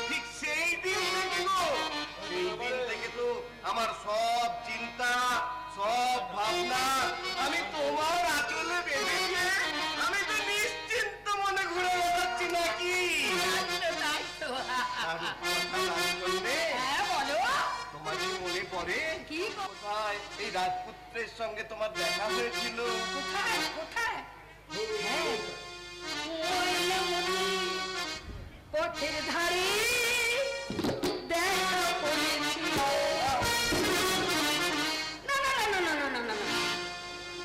ঠিক সেই দিন থেকে গো, সেই দিন থেকে তো আমার সব চিন্তা, সব ভাবনা আমি তোমার আঁচলে বেঁধে দিয়ে আমি তো নিশ্চিন্ত মনে ঘুরে বেড়াচ্ছি নাকি। তাই তো। আমি কথা না বললে হ্যাঁ বলো। তোমার কি মনে পড়ে কি গো? কোথায় এই রাজপুত্রের সঙ্গে তোমার দেখা হয়েছিল? কোথায় কোথায়? হ্যাঁ, ওই না মনে পথের ধারে দেখা করেছিল। না না না না না না না না,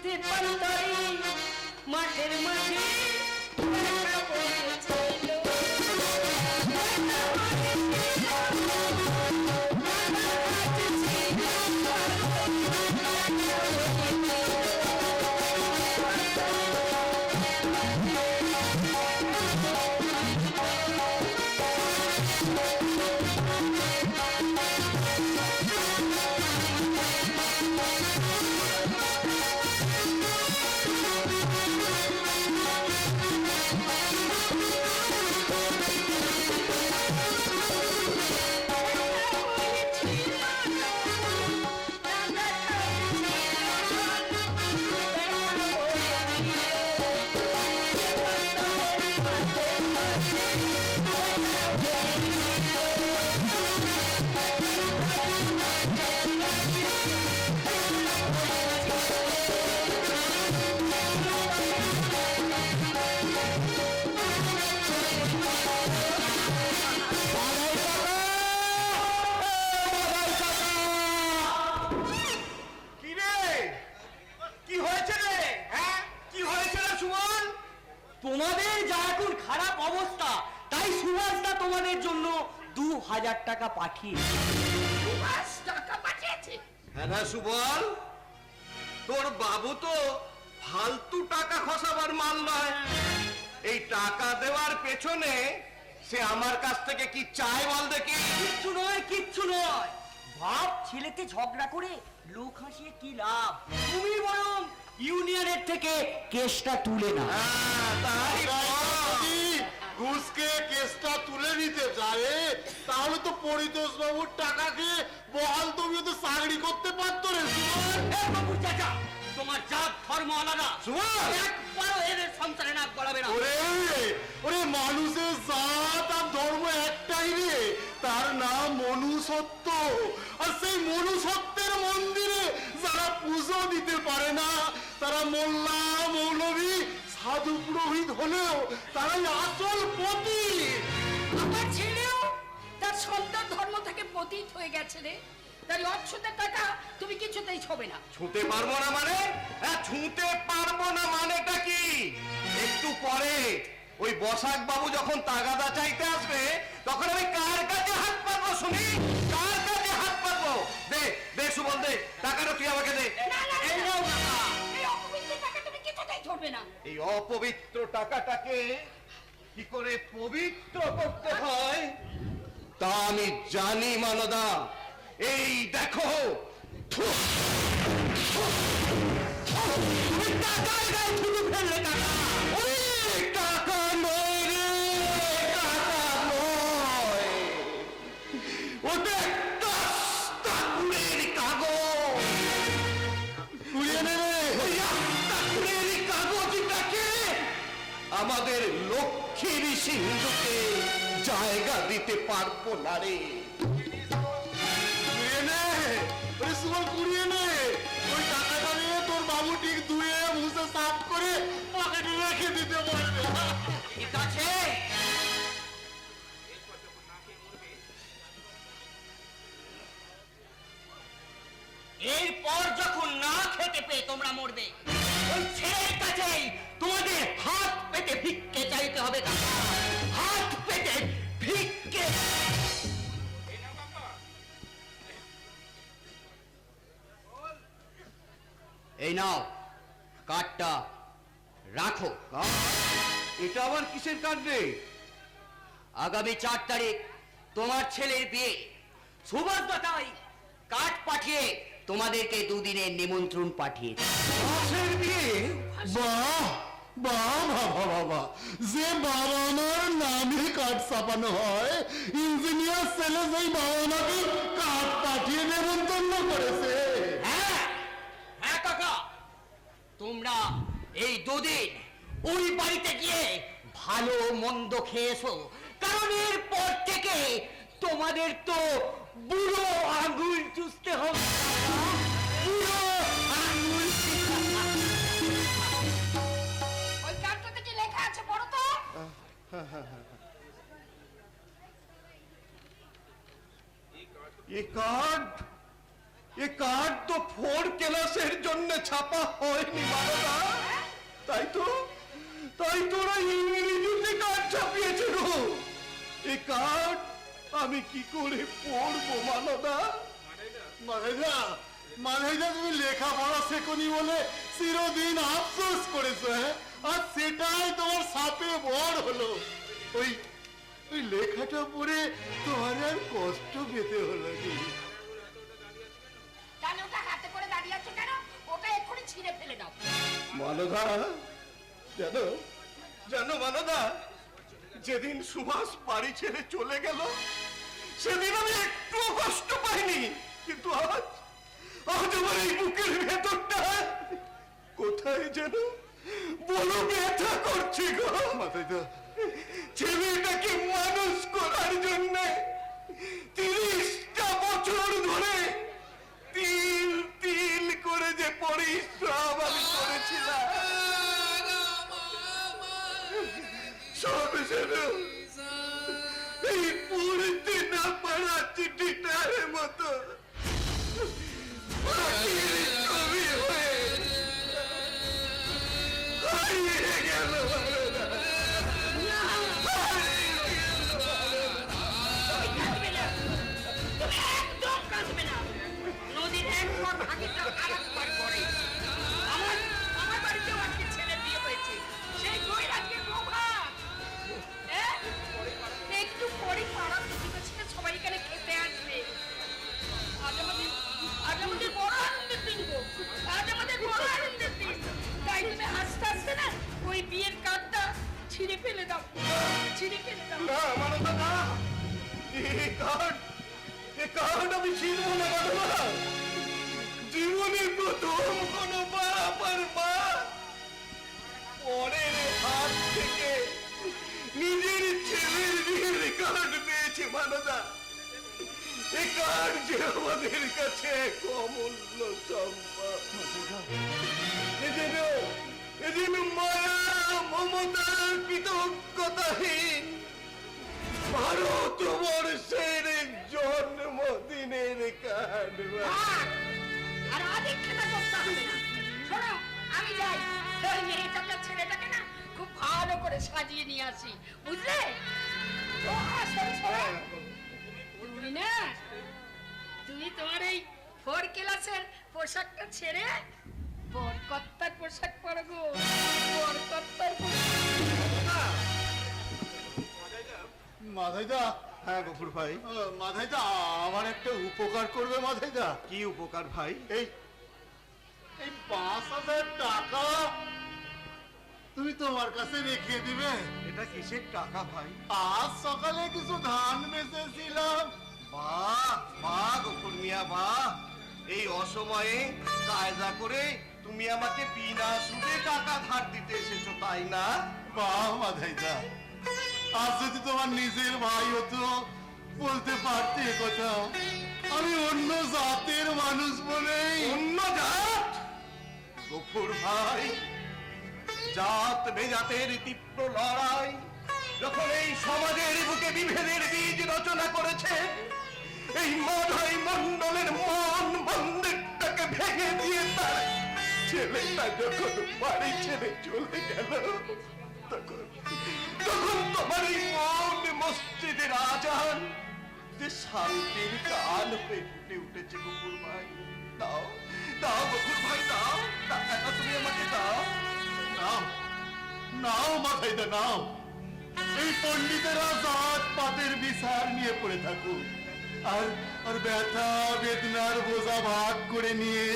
তেপান্তরে মাঠের মাঝে দেখা করেছিল। দেখা করেছিল। তোমাদের যা এখন খারাপ অবস্থা, তাই সুভাষদা তোমাদের জন্য 2000 টাকা পাঠিয়েছে। সুভাষ টাকা পাঠিয়েছে? হ্যাঁ সুবল, তোর বাবু তো ফালতু টাকা খসাবার মাল নয়। এই টাকা দেওয়ার পেছনে সে আমার কাছ থেকে কি চায় বল দেখি। কিচ্ছু নয়, কিচ্ছু নয়। বাপ ছেলেতে ঝগড়া করে লোক হাসিয়ে কি লাভ? তুমি বরং ইউনিয়নের থেকে কেসটা তুলে না। তাই ঘুষকে কেসটা তুলে নিতে চায়, তাহলে তো পরিতোষ বাবুর টাকা খেয়ে বহাল তুমি তো চাকরি করতে পারতো রে সুমন। চাচা, তোমার জাত ধর্ম আলাদা, একবারও এদের সংসারে নাক গলাবে না। ওরে মানুষের জাত আর ধর্ম একটাই রে, তার নাম মনুষ্যত্ব। আর সেই মনুষ্যত্বের মন্দিরে যারা পুজো দিতে পারে না, তারা মোল্লা মৌলভী সাধু পুরোহিত হলেও তারাই আসল পতিত। আমার ছেলেও তার সন্তান ধর্ম থেকে পতিত হয়ে গেছে রে। তাই অচ্ছুতের টাকা তুমি কিছুতেই ছবে না। ছুঁতে পারবো না মানে? ছুঁতে পারবো না মানেটা কি? একটু পরে ওই বসাক বাবু যখন তাগাদা চাইতে আসবে, তখন আমি কার কাছে হাত পাতবো শুনি? কার কাছে হাত পাতবো? দে দে সুবল, দে টাকাটা তুই আমাকে দে। না, না, না, না, এই অপবিত্র টাকা তুমি কিছুতেই ছবে না। এই অপবিত্র টাকাটাকে কি করে পবিত্র করতে হয় তা আমি জানি মানদা। এই দেখো, তুমি টাকার গায়ে থুতু ফেললে। টাকা ওই টাকা নয় রে, টাকা নয়, ওটা একটা কুড়ের কাগজ। কুড়িয়ে নেবে ওই একটা কুড়ের কাগজটাকে আমাদের লক্ষ্মীর সিন্ধুকে জায়গা দিতে পারবো না রে। কুড়িয়ে নে, ওরে সুমন কুড়িয়ে নে। ওই টাকাটা নিয়ে তোর বাবু ঠিক ধুয়ে মুছে সাফ করে পকেটে রেখে দিতে পারবে। ঠিক আছে, এরপর যখন না খেতে পেয়ে তোমরা মরবে, ওই ছেলের কাছেই তোমাদের হাত পেতে ভিক্ষে চাইতে হবে। কাকা, হাত পেতে ভিক্ষে। এই নাও কার্ডটা, রাখো। এটা আবার কিসের কার্ড রে? আগামী 4 তারিখ তোমার ছেলের বিয়ে। সুভাষ দাতাই কার্ড পাঠিয়ে তোমাদেরকে 2 দিনের নিমন্ত্রণ পাঠিয়েছে। দাসের বিয়ে? বাহ বাহ বাবা বাবা, যে বাবা মার নামে কার্ড ছাপানো হয়, ইঞ্জিনিয়ার ছেলে যেই বাবা মাকে কার্ড পাঠিয়ে নেমন্তন্ন করেছে। হ্যাঁ হ্যাঁ কাকা, তোমরা এই 2 দিন ওই বাড়িতে গিয়ে ভালো মন্দ খেয়েছো, কারণ এরপর থেকে তোমাদের তো বুড়ো আঙুল চুষতে হবে। কাকা, বুড়ো আঙুল। ওই কার্ডটাতে কি লেখা আছে পড়ো তো। এ কার্ড তো 4 ক্লাসের জন্য ছাপা হয়নি মানদা। তাই তো ওরা ইংরেজিতে কার্ড ছাপিয়েছে গো। এ কার্ড আমি কি করে পড়বো মানদা? মানেজা তুমি লেখাপড়া শেখনি বলে চিরদিন আফসোস করেছো, হ্যাঁ? আর সেটাই তোমার সাপে বড় হলো। ওই লেখাটা পড়ে তোমার আর কষ্ট পেতে হলো কি? তাহলে ওটা হাতে করে দাঁড়িয়ে আছো কেন? ওটা এক্ষুনি ছিঁড়ে ফেলে দাও। মানদা, জানো মানদা, যেদিন সুভাষ বাড়ি ছেড়ে চলে গেল, সেদিন আমি একটু কষ্ট পাইনি, কিন্তু আজ আমার এই বুকের ভেতরটা কোথায় যেন বড় ব্যথা করছে গো। ছেলেটাকে মানুষ করার জন্য 30টা বছর ধরে তিল তিল করে যে পরিশ্রম আমি করেছিলাম, সব যেন এই পড়তে না পারা চিঠিটার মতো পাখির ছবি হয়ে হারিয়ে গেল। ছিঁড়ে ফেলতাম। না মানবতা না, এ কার্ড আমি ছিঁড়বো না মানবতা। জীবনের প্রথম কোন বাপ আর মা পরের হাত থেকে নিজের ছেলের বিয়ের কার্ড পেয়েছে মানবতা। এ কার্ড যে আমাদের কাছে এক অমূল্য সম্পদ। এ যেন মায়া মমতা কৃতজ্ঞতাহীন ভারতবর্ষের জন্মদিনের কার্ড। থাক, আর আদিক্ষেতা করতে হবে না। শোনো, আমি যাই, ওই মেয়েটাকে ছেলেটাকে না খুব ভালো করে সাজিয়ে নিয়ে আসি, বুঝলে? ও শোনো, শোনো, তুমি না, তুমি তোমার এই 4 ক্লাসের পোশাকটা ছেড়ে বরকর্তার পোশাক পরো গো, বরকর্তার পোশাক। মাধাইদা, হ্যাঁ গফুর ভাই। মাধাইদা আমার একটা উপকার করবে মাধাইদা। কি উপকার ভাই? এই এই 5,000 টাকা তুমি তোমার কাছে রেখে দিবে। এটা কিসের টাকা ভাই? আজ সকালে কিছু ধান বেচেছিলাম। বাহ বাহ গফুর মিয়া বাহ, এই অসময়ে কায়দা করে তুমি আমাকে বিনা সুদে টাকা ধার দিতে এসেছো তাই না? বাহ মাধাইদা, আজ যদি তোমার নিজের ভাই হতো বলতে পারতে এ কথা। আমি অন্য জাতের মানুষ বলেই। অন্য জাত? গফুর ভাই, জাত বেজাতের তীব্র লড়াই যখন এই সমাজের বুকে বিভেদের বীজ রচনা করেছে, এই মাধাই মণ্ডলের মন মন্দিরটাকে ভেঙে দিয়ে তার ছেলেটা যখন বাড়ি ছেড়ে চলে গেল, তখন তখন তোমার এই মন মসজিদের আজান যে শান্তির গান হয়ে ফুটে উঠেছে গফুর ভাই। দাও দাও গফুর ভাই, দাও টাকাটা তুমি আমাকে দাও। নাও নাও মাথাইদা নাও। এই পণ্ডিতেরা জাত পাতের বিচার নিয়ে পড়ে থাকুক, আর আর ব্যথা বেদনার বোঝা ভাগ করে নিয়ে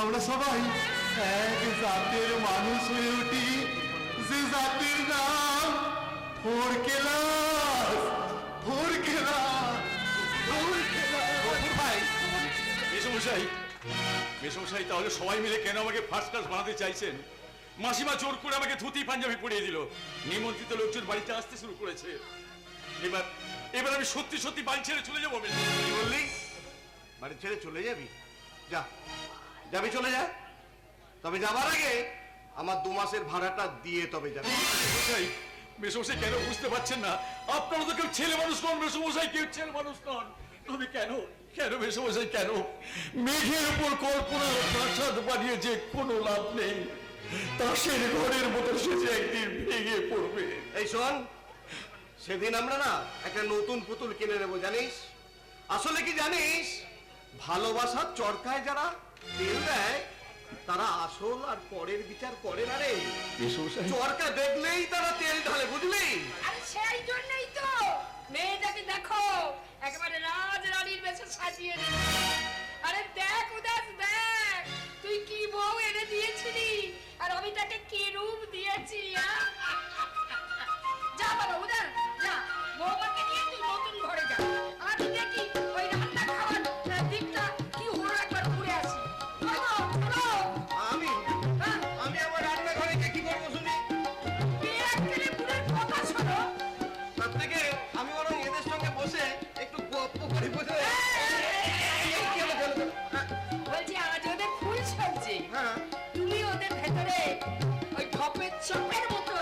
আমরা সবাই এক জাতের মানুষ হয়ে উঠি, যে জাতির নাম 4 ক্লাস। 4 ক্লাস। গফুর ভাই, মেসমশাই, মেসমশাই, তাহলে সবাই মিলে কেন আমাকে ফার্স্ট ক্লাস বানাতে চাইছেন? মাসিমা জোর করে আমাকে ধুতি পাঞ্জাবি পরিয়ে দিল, নিমন্ত্রিত লোকজন বাড়িতে আসতে শুরু করেছে। এবার এবার আমি সত্যি সত্যি বাড়ি ছেড়ে চলে যাবো। কি বললি? বাড়ি ছেড়ে চলে যাবি? যা, যাবি চলে যা, তবে যাবার আগে আমার 2 মাসের ভাড়াটা দিয়ে তবে যাবি। মেসমশাই, মেসমশাই কেন বুঝতে পারছেন না? আপনারা তো কেউ ছেলে মানুষ নন মেসমশাই, কেউ ছেলে মানুষ নন। তবে কেন কেন মেসমশাই কেন? মেঘের উপর কল্পনার প্রাসাদ বানিয়ে যে কোনো লাভ নেই, তাসের ঘরের মতো সে যে একদিন ভেঙে পড়বে। এই শোন, সেদিন আমরা না একটা নতুন পুতুল কিনে নেবো জানিস? আসলে কি জানিস, ভালোবাসার চরকায় যারা তেল দেয় তারা আসল আর পরের বিচার করে না রে। চরকা দেখলেই তারা তেল ঢালে, বুঝলি? আরে সেই জন্যই তো মেয়েটাকে দেখো একেবারে রাজ রানীর বেশে সাজিয়ে দিয়েছে। আরে দেখ উদাস, দেখ তুই কি বউ এনে দিয়েছিলি আর আমি তাকে কি রূপ দিয়েছি। যা বাবা উদাস, যা বউমাকে নিয়ে তুই নতুন ঘরে যা, আমি দেখি ওই রান্না খাওয়ার দিকটা কি হলো একবার ঘুরে আসি। আমি আমি আমার রান্নাঘরে গিয়ে কি করবো শুনি? কথা শোনো, তার থেকে আমি বরং এদের সঙ্গে বসে একটু গল্প করি, বুঝলে? বলছি আজ ওদের ফুল সবজি, হ্যাঁ, তুমি ওদের ভেতরে ওই ঢপের চপের মতো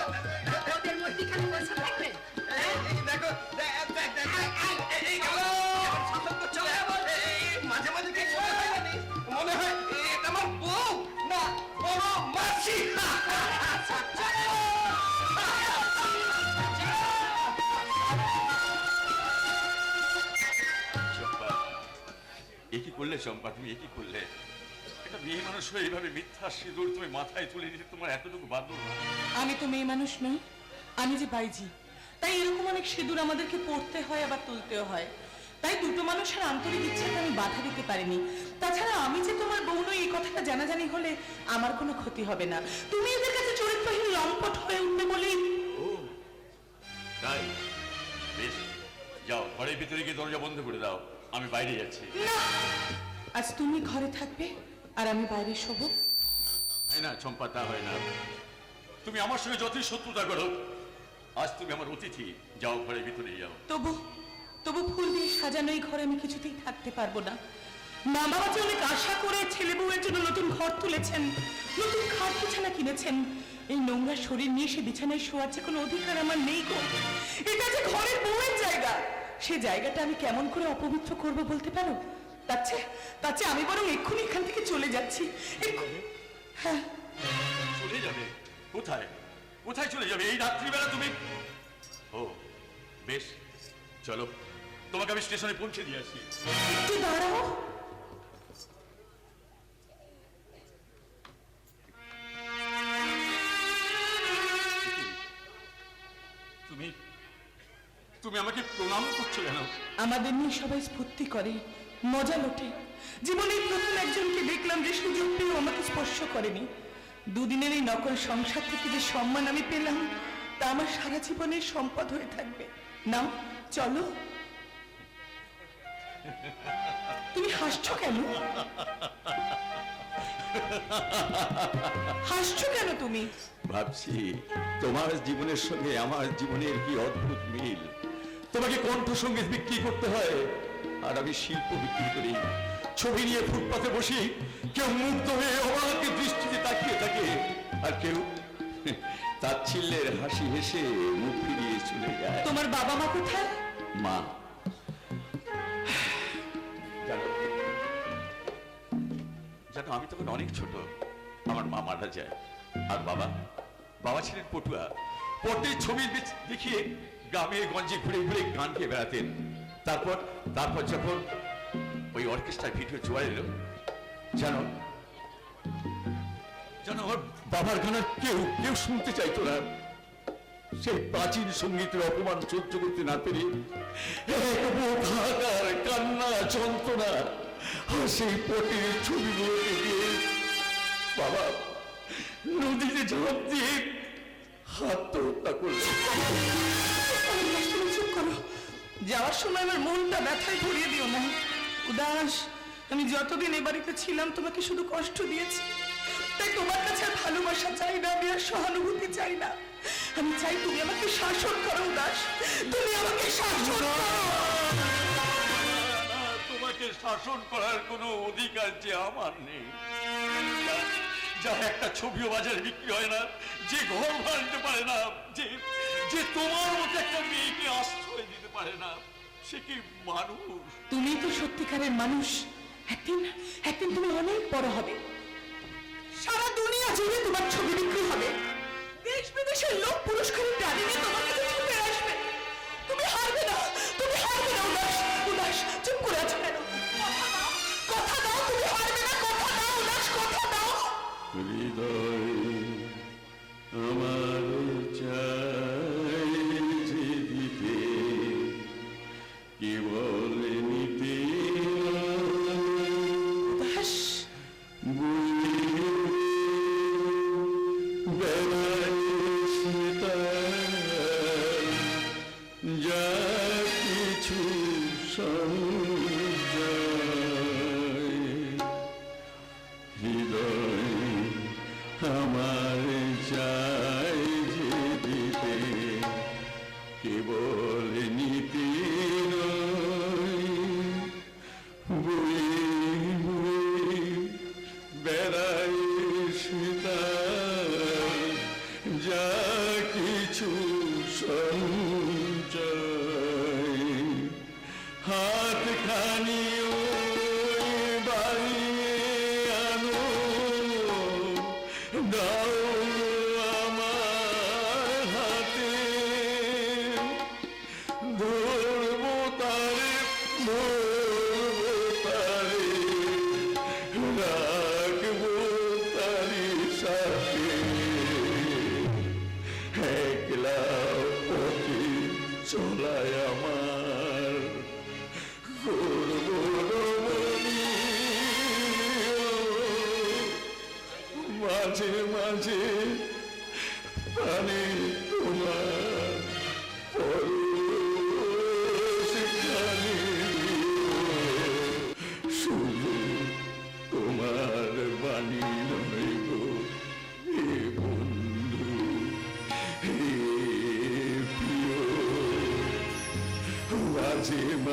ওদের মধ্যখানে বসে থাকবে। এই দেখো, এই গেল চলে মাঝে মাঝে কি মনে হয় জানিস? মনে হয় এটা আমার বউ না বড় মাসি। চম্পা, এ কি করলে চম্পা? তুমি এ কি করলে? একটা মেয়ে মানুষ হয়ে এইভাবে মিথ্যা সিঁদুর তুমি মাথায় তুলে নিতে তোমার এতটুকু বাধ্য না? আমি তো মেয়ে মানুষ নই, আমি যে বাইজি, তাই এরকম অনেক সিঁদুর আমাদেরকে পড়তে হয় আবার তুলতেও হয়। তাই দুটো মানুষের আন্তরিক ইচ্ছাকে আমি বাধা দিতে পারিনি। তাছাড়া আমি যে তোমার বউ নই এই কথাটা জানাজানি হলে আমার কোনো ক্ষতি হবে না। তুমি এদের কাছে চরিত্রহীন লম্পট হয়ে উঠবে বলেই। ও তাই ভিতরে গিয়ে দরজা বন্ধ করে দাও, আমি বাইরে যাচ্ছি। না, আজ তুমি ঘরে থাকবে আর আমি বাইরে শোবো। হয় না চম্পা, তা হয় না। তুমি আমার সঙ্গে যতই শত্রুতা করো, আজ তুমি আমার অতিথি। যাও, ঘরের ভিতরে যাও। তবু তবু ফুল দিয়ে সাজানো এই ঘরে আমি কিছুতেই থাকতে পারবো না। মা বাবা যে অনেক আশা করে ছেলে বউয়ের জন্য নতুন ঘর তুলেছেন, নতুন খাট বিছানা কিনেছেন, এই নোংরা শরীর নিয়ে সে বিছানায় শোয়ার যে কোনো অধিকার আমার নেই গো। এটা যে ঘরের বউয়ের জায়গা, সে জায়গাটা আমি কেমন করে অপবিত্র করবো বলতে পারো? তার চেয়ে আমি বরং এক্ষুনি এখান থেকে চলে যাচ্ছি। হ্যাঁ। চলে যাবে? কোথায় কোথায় চলে যাবে এই রাত্রিবেলা তুমি? ও বেশ, চলো, তোমাকে আমি স্টেশনে পৌঁছে দিয়ে আসি। একটু দাঁড়াও। তুমি তুমি আমাকে প্রণাম করছো কেন? আমাদের নিয়ে সবাই স্ফূর্তি করে, মজা লোটে। জীবনের প্রথম একজনকে দেখলাম যে সুযোগ পেয়েও আমাকে স্পর্শ করেনি। দুদিনের এই নকল সংসার থেকে যে সম্মান আমি পেলাম, তা আমার সারা জীবনের সম্পদ হয়ে থাকবে। নাও চলো। তুমি হাসছো কেন? হাসছো কেন তুমি? ভাবছি তোমার জীবনের সঙ্গে আমার জীবনের কি অদ্ভুত মিল। তোমাকে কণ্ঠ সঙ্গীত বিক্রি করতে হয়, আর আমি শিল্প বিক্রি করি। ছবি নিয়ে ফুটপাতে বসি, কেউ মুগ্ধ হয়ে অবাক দৃষ্টিতে তাকিয়ে থাকে, আর কেউ তাচ্ছিল্যের হাসি হেসে মুখ ফিরিয়ে চলে যায়। তোমার বাবা মা কোথায়? মা জানো, আমি তখন অনেক ছোট, আমার মা মারা যায়। আর বাবা ছিলেন পটুয়া। পটের ছবি দেখিয়ে গ্রামে গঞ্জে ঘুরে ঘুরে গান গেয়ে বেড়াতেন। তারপর যখন ওই অর্কেস্ট্রার ভিডিও জোয়ার এলো, জানো আমার বাবার গান আর কেউ শুনতে চাইতো না। সেই প্রাচীন সঙ্গীতের অপমান সহ্য করতে না পেরে কান্না, যন্ত্রণা, আর সেই পটের ছবিগুলোকে দিয়ে বাবা নদীতে ঝাঁপ দিয়ে আত্মহত্যা করল। চুপ করো। যাওয়ার সময় আমার মনটা ব্যথায় ভরিয়ে দিও না। উদাস, আমি যতদিন এ বাড়িতে ছিলাম তোমাকে শুধু কষ্ট দিয়েছি, তাই তোমার কাছে আর ভালোবাসা চাই না, আমি আর সহানুভূতি চাই না। আমি চাই তুমি আমাকে শাসন করো। উদাস, তুমি আমাকে শাসন করো। তোমাকে শাসন করার কোনো অধিকার যে আমার নেই। যার একটা ছবিও বাজারে বিক্রি হয় না, যে ঘর ভাঙতে পারে না, যে তোমার মতো একটা মেয়েকে আশ্রয় দিতে পারে না, সে কি মানুষ? তুমি তো সত্যিকারের মানুষ। একদিন তুমি অনেক বড় হবে, সারা দুনিয়া জুড়ে তোমার ছবি বিক্রি হবে, দেশ বিদেশের লোক পুরস্কারের টানে নিয়ে তোমার কাছে ছুটে আসবে। তুমি হারবে না, তুমি হারবে না। উদাস, চুপ করে আছো কেন? কথা দাও, তুমি হারবে না। কথা দাও উদাস, কথা দাও। হৃদয় আমার চাই যে দিতে, কেবল নিতে উদাস, যা কিছু হৃদয় আমার চাই যে দিতে, কেবল নিতে বই বই বেড়াই সীতা, যা কিছু সঞ্চয় হাত খানি বাড়িয়ে আনো, দাও আমার হাতে, ধরবো তারে, ধরবো তারে, রাখবো তারি সাথে, একলা পথে চলায় আমার করবো রমণী, মাঝে মাঝে প্রাণে তোমার পরশ খানি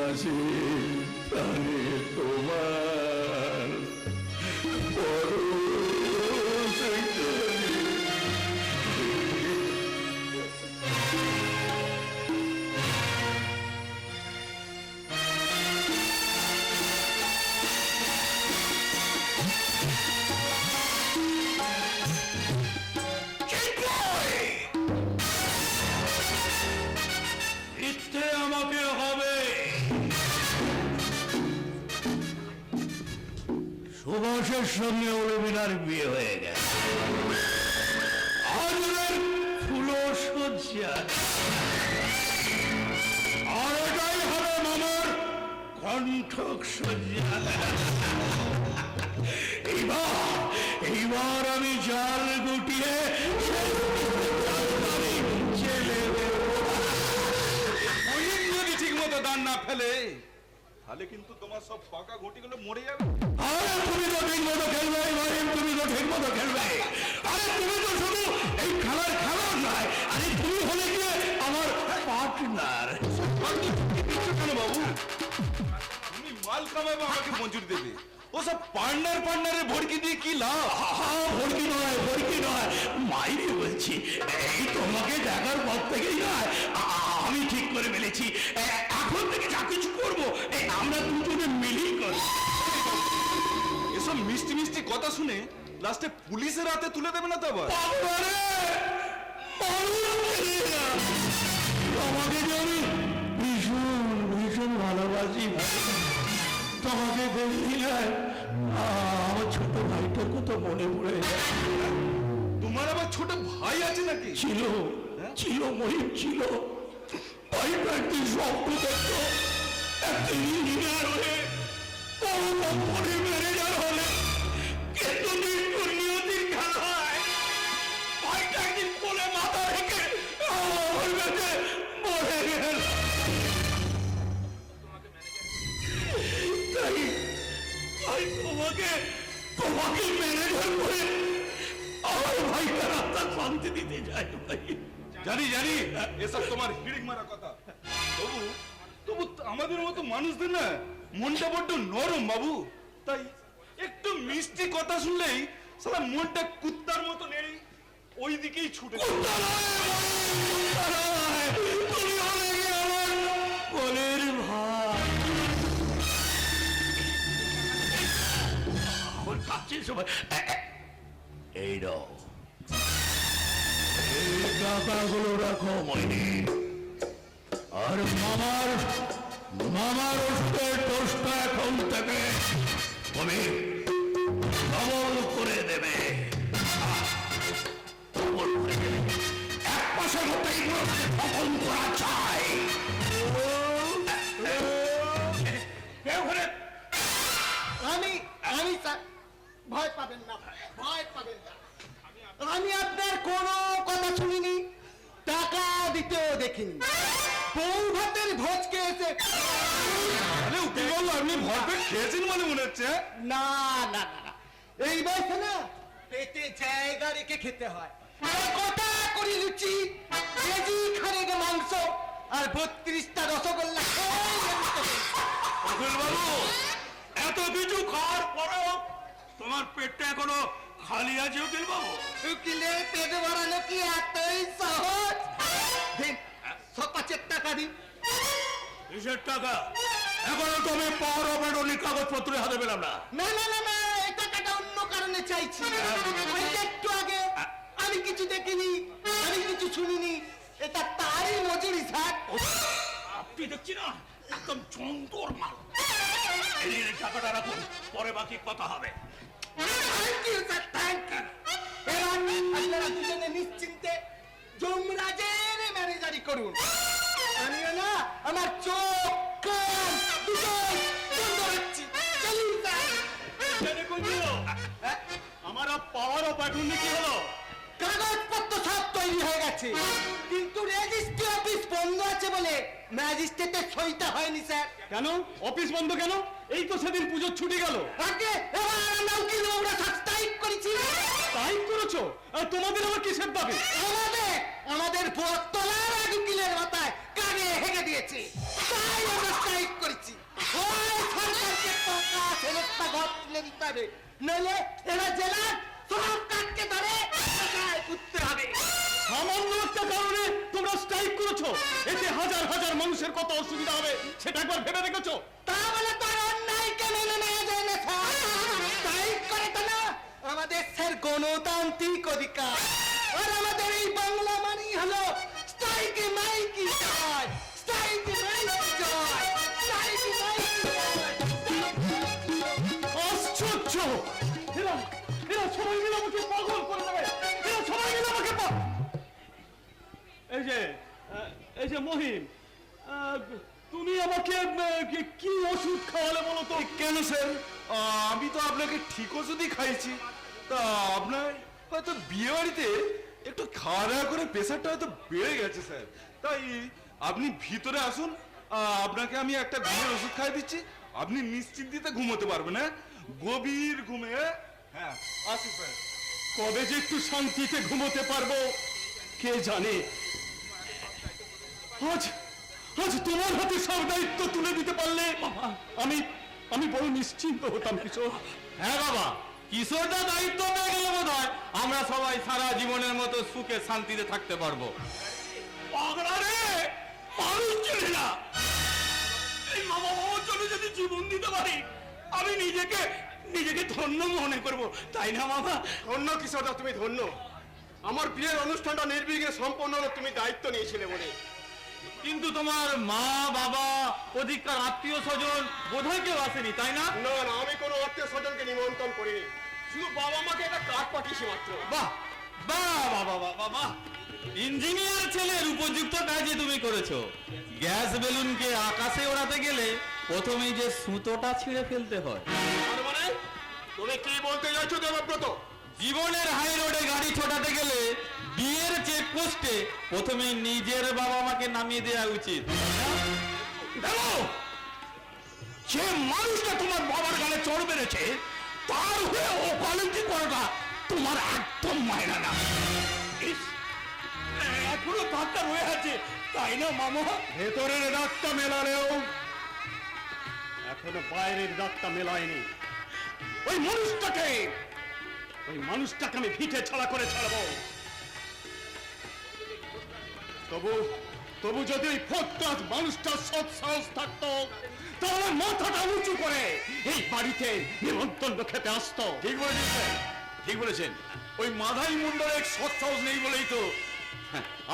আছে প্রাণে তোমার পরশ একটানে। ইচ্ছে আমাকে হবে। সুভাষের সঙ্গে উর্মিলার বিয়ে হয়ে গেছে। আজ ওদের ফুলো সজ্জা। আর এটাই হবে মামার কণ্ঠক সজ্জা। এইবার আমি জাল গুটিয়ে ছেলে যদি ঠিক মতো দান না ফেলে তাহলে কিন্তু তোমার সব পাকা ঘটিগুলো মরে যাবে। আরে তুমি তো ঠিক মতো খেলবে ইব্রাহিম, তুমি তো ঠিক মতো খেলবে। আরে তুমি তো শুধু এই খেলার খেলোয়াড় নয়, আরে তুমি হলে গিয়ে আমার পার্টনার। কেন বাবু, তুমি মাল কামাবে আমাকে মজুরি দেবে, ওসব পার্টনারে ভড়কি দিয়ে কি লাভ? ভর্তি নয় মাইরে বলছি। এই তোমাকে দেখার পর থেকেই নয়, আমি ঠিক করে ফেলেছি এখন থেকে যা কিছু করবো আমরা দুজনে মিলেই করবো। এসব মিষ্টি মিষ্টি কথা শুনে লাস্টে পুলিশের হাতে তুলে দেবে না তো আবার? তোমাকে যে আমি ভীষণ ভীষণ ভালোবাসি। তোমাকে দেখলে আমার ছোট ভাইটার কথা মনে পড়ে যায়। তোমার আবার ছোট ভাই আছে নাকি? ছিল মহিম ছিল। ভাইটা একটি স্বপ্ন দেখত একটি ইঞ্জিনিয়ার হয়ে বড় কোম্পানির ম্যানেজার হলে, কিন্তু মৃত্যুর নিয়তির খেলায় ভাইটা একদিন কোলে মাথা রেখে আমার কাছে মরে গেল। তাই তোমাকে ম্যানেজার করে আমার ভাইটার আত্মার শান্তি দিতে চাই ভাই। জানি এসব তোমার হিড়িক মারা কথা। তবু আমাদের মতো মানুষদের না মনটা বড্ড নরম বাবু, তাই একটু মিষ্টি কথা শুনলেই সারা মনটা কুত্তার মতো নেই ওই দিকেই ছুটে যায়। তুমি হলে গিয়ে আমার কোলের ভাই। আমার কাছে সবাই এই নাও, এই টাকাগুলো রাখো মইনি। আর মামার ওষুধের দোষটা এখন থেকে তুমি ডবল করে দেবে। ডবল করে দেবে। এক মাসের মধ্যেই পুরোটাকে খতম করা চাই। আমি স্যার ভয় পাবেন না, ভয় পাবেন না। আমি আপনার কোনো কথা শুনিনি, টাকা দিতেও দেখিনি। বউ ভাতের ভোজ খেয়েছে। আরে উকিল বাবু, আপনি ভরপেট খেয়েছেন মানে মনে হচ্ছে। না না না, এই বয়সে না পেটে জায়গা রেখে খেতে হয়। কটা করি লুচি, কেজি খানেক মাংস আর 32টা রসগোল্লা। উকিল বাবু, এত কিছু খাওয়ার পরেও তোমার পেটটা এখনো খালি আছে উকিল বাবু? উকিলের পেট ভরানো কি এতই সহজ? দিন 5 টাকা দিন। কিসের টাকা? এখনো তুমি পাওয়ার অফ অ্যাটর্নি কাগজপত্র হাতে পেলাম না। না না না না, এই টাকাটা অন্য কারণে চাইছি। ওই যে একটু আগে আমি কিছু দেখিনি, আমি কিছু শুনিনি, এটা তারই মজুরি স্যার। আপনি দেখছি না একদম চন্দর মাল। এই টাকাটা রাখুন, পরে বাকি কথা হবে। Thank you sir, thank you. এবার আপনারা দুজনে নিশ্চিন্তে যমরাজের ম্যানেজারি করুন। আমিও না আমার চোখ কান দুটোই বন্ধ রাখছি। চলুন স্যার। দেখুন আমার পাওয়ার অফ অ্যাটর্নি কি হলো? কাগজপত্র সব তৈরি হয়ে গেছে, কিন্তু রেজিস্ট্রি অফিস বন্ধ আছে বলে ম্যাজিস্ট্রেটের সইটা হয়নি স্যার। কেন অফিস বন্ধ কেন? এই তো সেদিন পুজোর ছুটি গেল। আগে এবার আমরা উকিল বাবুরা সাবস্ক্রাইব করেছি। তাই করেছো? আর তোমাদের আবার কিসের দাবি? আমাদের 72 উকিলের মাথায় কানে হেগে দিয়েছে, তাই আমরা স্ট্রাইক করেছি। ওই সরকারকে টাকা ফেরতটা ঘর তুলে দিতে হবে, নইলে এরা জেলার সব কাটকে ধরে টাকায় পুঁততে হবে। সামান্য একটা কারণে তোমরা স্ট্রাইক করেছো, এতে হাজার হাজার মানুষের কত অসুবিধা হবে সেটা একবার ভেবে দেখেছো? তা বলে তার অন্যায়কে মেনে নেওয়া যায় না স্যার। স্ট্রাইক করে তো না, আমাদের স্যার গণতান্ত্রিক অধিকার। আর আমাদের এই বাংলা মানেই হলো স্ট্রাইকে মাইকি জয়, স্ট্রাইকে মাইকি জয়, স্ট্রাইকে মাইকি জয়। আশ্চর্য! এরা এরা সবাই মিলে আমাকে পাগল করে দেবে, এরা সবাই মিলে আমাকে এই যে মহিম, তুমি আমাকে কি ওষুধ খাওয়ালে বলো তো? কেন স্যার, আমি তো আপনাকে ঠিক ওষুধই খাইছি। তা আপনার হয়তো বিয়ে বাড়িতে একটু খাওয়া দাওয়া করে প্রেশারটা হয়তো বেড়ে গেছে স্যার, তাই আপনি ভিতরে আসুন, আপনাকে আমি একটা ঘুমের ওষুধ খাই দিচ্ছি, আপনি নিশ্চিন্তিতে ঘুমোতে পারবেন। হ্যাঁ, গভীর ঘুমে। হ্যাঁ, আসি স্যার। কবে যে একটু শান্তিতে ঘুমোতে পারবো কে জানে। আজ আজ তোমার হাতে সব দায়িত্ব তুলে দিতে পারলে আমি আমি বড় নিশ্চিন্ত হতাম কিশোর। হ্যাঁ বাবা, কিশোরটা দায়িত্ব পেয়ে গেলে বোধ হয় আমরা সবাই সারা জীবনের মতো সুখে শান্তিতে থাকতে পারবো। পাগলা রে, মানুষ চিনি না। এই মামা বাবার জন্য যদি জীবন দিতে পারি আমি নিজেকে ধন্য মনে করব, তাই না মামা? ধন্য কিশোরদা, তুমি ধন্য। আমার বিয়ের অনুষ্ঠানটা নির্বিঘ্নে সম্পন্ন হলো তুমি দায়িত্ব নিয়েছিলে বলে। কিন্তু তোমার মা বাবা অধিকার আত্মীয় স্বজন বোধহয় কেউ আসেনি, তাই না? না না, আমি কোনো আত্মীয় স্বজনকে নিমন্ত্রণ করিনি, শুধু বাবা মাকে একটা কার্ড পাঠিয়েছি মাত্র। বাহ বাহ বাহ বাহ বাহ বাহ, ইঞ্জিনিয়ার ছেলের উপযুক্ত কাজই তুমি করেছো। গ্যাস বেলুনকে আকাশে ওড়াতে গেলে প্রথমেই যে সুতোটা ছিঁড়ে ফেলতে হয়। তার মানে তুমি কি বলতে চাইছো দেবব্রত? জীবনের হাই রোডে গাড়ি ছোটাতে গেলে বিয়ের চেকপোস্টে প্রথমেই নিজের বাবা মাকে নামিয়ে দেওয়া উচিত। দেখো, যে মানুষটা তোমার বাবার গালে চড় বেড়েছে তার হয়ে ওকালতি করাটা তোমার একদম মায়না না। ইস, এখনো ধাক্কা রয়ে আছে, তাই না মামা? ভেতরের দাগটা মেলালেও এখনো বাইরের দাগটা মেলায়নি। ওই মানুষটাকে আমি ভিটে ছাড়া করে ছাড়বো। তবু যদি ওই ফোকটাস মানুষটার সৎ সাহস থাকতো তাহলে মাথাটা উঁচু করে এই বাড়িতে নিমন্ত্রণ খেতে আসতো। ঠিক বলেছেন স্যার, ঠিক বলেছেন। ওই মাধাই মন্ডলের সৎ সাহস নেই বলেই তো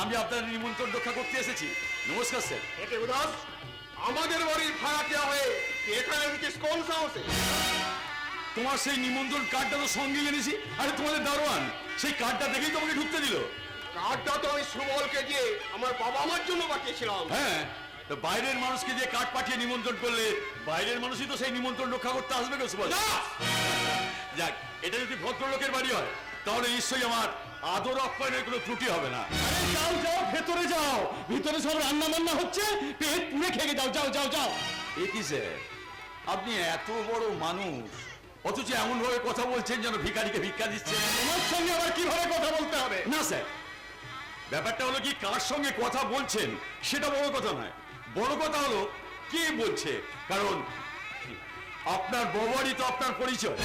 আমি আপনার নিমন্ত্রণ রক্ষা করতে এসেছি। নমস্কার স্যার। একে উদাস, আমাদের বাড়ির ভাড়াটিয়া হয়ে এখানে এসেছিস কোন সাহসে? তোমার সেই নিমন্ত্রণ কার্ডটা তো সঙ্গে এনেছি। আরে তোমাদের দারোয়ান সেই কার্ডটা দেখেই তোমাকে ঢুকতে দিল। কার্ডটা তো আমি সুবলকে দিয়ে আমার বাবা আমার জন্য পাঠিয়েছিলাম। হ্যাঁ, তো বাইরের মানুষকে দিয়ে কার্ড পাঠিয়ে নিমন্ত্রণ করলে বাইরের মানুষই তো সেই নিমন্ত্রণ রক্ষা করতে আসবে গো সুবল। যাক, এটা যদি ভদ্রলোকের বাড়ি হয় তাহলে নিশ্চয়ই আমার আদর আপ্যায়নের কোনো ত্রুটি হবে না। আরে যাও যাও, ভেতরে যাও, ভিতরে সব রান্না বান্না হচ্ছে, পেট পুড়ে খেয়ে যাও, যাও যাও যাও। এ কি স্যার, আপনি এত বড় মানুষ অথচ এমন ভাবে কথা বলছেন যেন ভিখারিকে ভিক্ষা দিচ্ছেন। তোমার সঙ্গে আবার কিভাবে কথা বলতে হবে? না স্যার, ব্যাপারটা হলো কি, কার সঙ্গে কথা বলছেন সেটা বড় কথা নয়, বড় কথা হলো কে বলছে। কারণ আপনার বাবারই তো আপনার পরিচয়।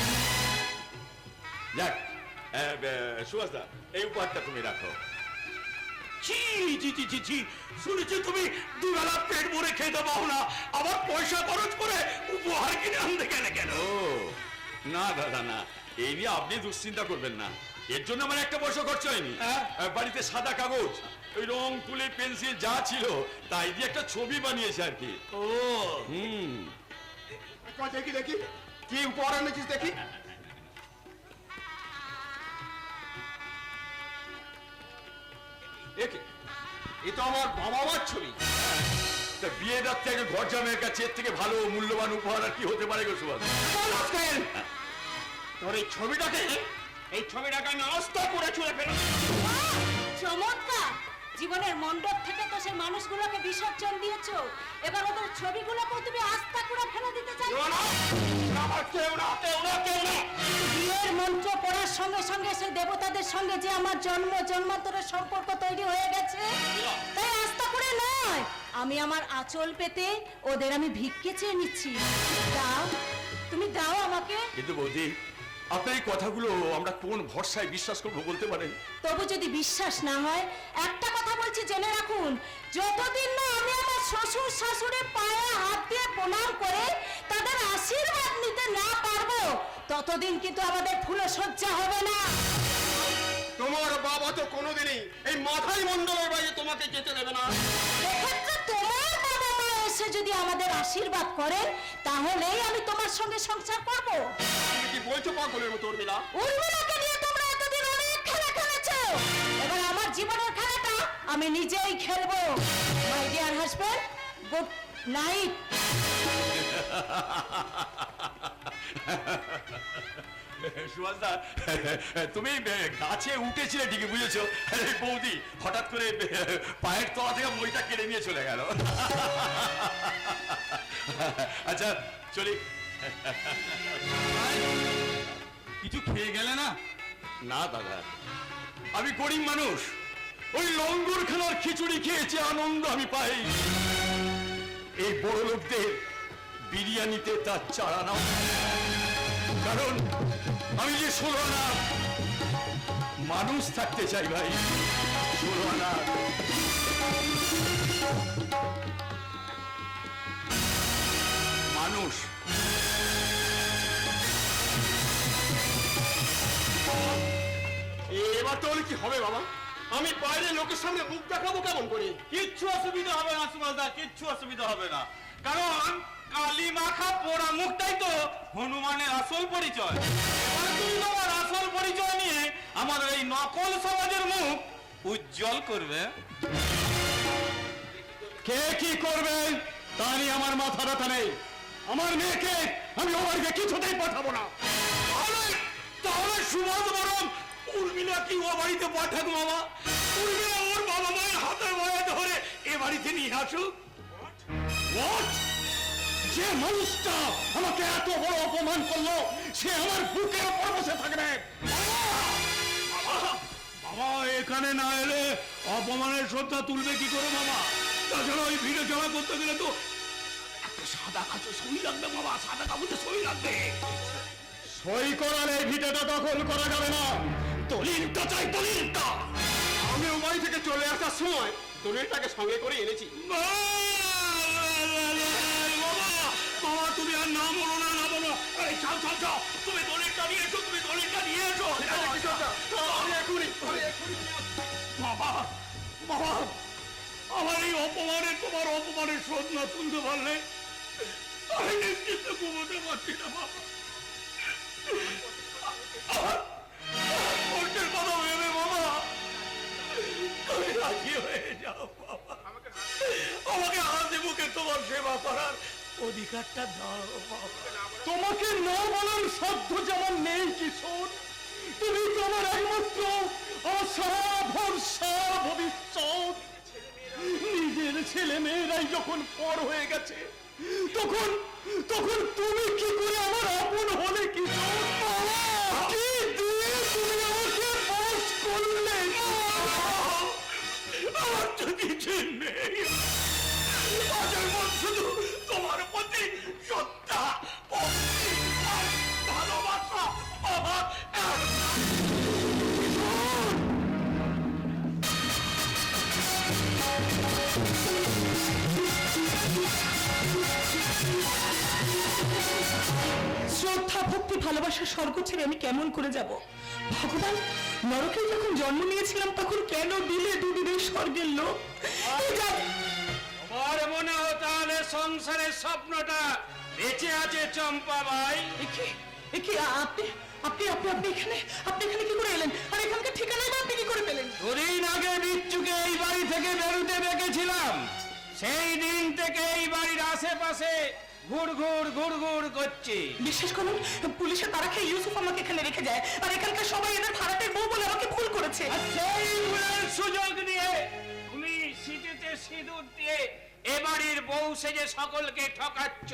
যাক, সুভাষদা, এই উপহারটা তুমি রাখো। ছি ছি ছি ছি ছি, শুনেছি তুমি দুবেলা পেট ভরে খেতে পাও না, আবার পয়সা খরচ করে উপহার কিনে আনতে গেলে কেন? ও না দাদা না, এই নিয়ে আপনি দুশ্চিন্তা করবেন না, এর জন্য আমার একটা পয়সা খরচ হয়নি। বাড়িতে সাদা কাগজ, ওই রং তুলি পেন্সিল যা ছিল তাই দিয়ে একটা ছবি বানিয়েছে আর কি। ও দেখি দেখি কি উপহার এনেছিস দেখি। এ তো আমার বাবা মার ছবি। তা বিয়ে রাত্রে একজন ঘর জামাইয়ের কাছে এর থেকে ভালো মূল্যবান উপহার আর কি হতে পারে গো সুভাষ? তোর এই ছবিটাকে আমি আস্তা করে ছুঁড়ে ফেলব। চমৎকার! জীবনের মণ্ডপ থেকে তো সেই মানুষগুলোকে বিসর্জন দিয়েছো, এবার ওদের ছবিগুলোকেও তুমি আস্থা করে ফেলে দিতে চাইছো। বিয়ের মন্ত্র পড়ার সঙ্গে সঙ্গে সেই দেবতাদের সঙ্গে যে আমার জন্মান্তরের সম্পর্ক তৈরি হয়ে গেছে, তাই আস্থা করে নয়, আমি আমার আঁচল পেতে ওদের আমি ভিক্ষে চেয়ে নিচ্ছি। দাও, তুমি দাও আমাকে। কিন্তু বৌদি, আপনার এই কথাগুলো আমরা কোন ভরসায় বিশ্বাস করবো বলতে পারেন? তবু যদি বিশ্বাস না হয়, একটা কথা বলছি জেনে রাখুন, যতদিন না আমি আমার শ্বশুর শাশুড়ির পায়ে হাত দিয়ে প্রণাম করে তাদের আশীর্বাদ নিতে না পারবো, ততদিন কিন্তু আমাদের ফুলসজ্জা হবে না। তোমার বাবা তো কোনোদিনই এই মাথায় মণ্ডলের বাইরে তোমাকে যেতে দেবে না। এক্ষেত্রে তোমার বাবা মা এসে যদি আমাদের আশীর্বাদ করে, তাহলেই আমি তোমার সঙ্গে সংসার করব। তুমি কি বলছো পাগলের মতো উর্মিলা? উর্মিলাকে নিয়ে তোমরা এতদিন অনেক খেলা খেলেছো, এবার আমার জীবনের খেলাটা আমি নিজেই খেলবো। My dear husband, good night. সুভাষদা, তুমি গাছে উঠেছিলে ঠিকই, বুঝেছো? আরে বৌদি হঠাৎ করে পায়ের তলা থেকে বইটা কেড়ে নিয়ে চলে গেল। আচ্ছা চলি। কিছু খেয়ে গেলে না? না দাদা, আমি গরিব মানুষ, ওই লঙ্গর খেলার খিচুড়ি খেয়েছে আনন্দ আমি পাই। এই বড় লোকদের বিরিয়ানিতে তার চারা নাও, কারণ আমি যে 16 আনা মানুষ থাকতে চাই ভাই। 16 আনা মানুষ। এবার তাহলে কি হবে বাবা? আমি বাইরে লোকের সামনে মুখ দেখাবো কেমন করে? কিচ্ছু অসুবিধা হবে না সুভাষদা, কিচ্ছু অসুবিধা হবে না, কারণ কালী মাখা পোড়া মুখটাই তো হনুমানের আসল পরিচয়। এবার তুমি তোমার আসল পরিচয় নিয়ে আমার এই নকল সমাজের মুখ উজ্জ্বল করবে। কে কি করবে তা নিয়ে আমার মাথা ব্যথা নেই। আমার মেয়েকে আমি ও বাড়িতে কিছুতেই পাঠাবো না। তাহলে সুভাষ বরং উর্মিলা কি ও বাড়িতে পাঠাক মামা। উর্মিলা ওর বাবা মায়ের হাতে বয়ে ধরে এ বাড়িতে নিয়ে আসুক। What? যে মানুষটা আমাকে এত বড় অপমান করলো, সে আমার বুকের উপর বসে থাকবে। বাবা এখানে না এলে অপমানের শ্রদ্ধা তুলবে কি করে মামা? তাছাড়া ওই ভিড়ে জমা করতে গেলে তো একটা সাদা কাগজে সই লাগবে বাবা, সাদা কাগজে সই লাগবে। সই করালে এই ভিটেটা দখল করা যাবে না, দলিলটা চাই, দলিলটা। আমি ও বাড়ি থেকে চলে আসার সময় দলিলটাকে সঙ্গে করে এনেছি। বাবা তুমি আর না বলো না, না বলো। আরে চাও চাও চাও, তুমি দলিলটা নিয়ে এসো, তুমি দলিলটা নিয়ে এসো। বাবা বাবা, আমার এই অপমানে তোমার অপমানের শোধ না তুলতে পারলে আমি নিশ্চিত ঘুমোতে পারছি না বাবা। কষ্টের কথা ভেবে বাবা তুমি রাজি হয়ে যাও বাবা, আমাকে হাসি মুখে তোমার সেবা করার অধিকারটা দাও বাবা। তোমাকে না বলার সাধ্য যেমন নেই কিশোর, তুমি তোমার একমাত্র আশা ভরসা ভবিষ্যৎ। নিজের ছেলে মেয়েরাই যখন পর হয়ে গেছে, তখন তখন তুমি কি করে আমার আপন হলে কিশোর? কি দিয়ে তুমি আমাকে বশ করলে? আমার তো কিছু নেই, আমার শুধু তোমার প্রতি শ্রদ্ধা, ভক্তি আর ভালোবাসা। শ্রদ্ধা ভক্তি ভালোবাসার স্বর্গ ছেড়ে আমি কেমন করে যাব? ভগবান, নরকে যখন জন্ম নিয়েছিলাম তখন কেন দিলে দুদিনের স্বর্গের লোক? আমার মনে হয় তাহলে সংসারের স্বপ্নটা বেঁচে আছে চম্পা ভাই। আপনি আপনি আপনি আপনি এখানে কি করে এলেন? আর এখানকার ঠিকানাই বা আপনি কি করে পেলেন? দুদিন আগে বিচ্ছুকে এই বাড়ি থেকে বেরোতে দেখেছিলাম, সেই দিন থেকে এই বাড়ির আশেপাশে ঘুর করছে। বিশ্বাস করুন, পুলিশের তারা খেয়ে ইউসুফ আমাকে এখানে রেখে যায়, আর এখানকার সবাই এদের ভাড়াটের বউ বলে আমাকে ভুল করেছে। আর সেই ভুলের সুযোগ দিয়ে তুমি সিঁথিতে সিঁদুর দিয়ে এ বাড়ির বউ সেজে সকলকে ঠকাচ্ছ।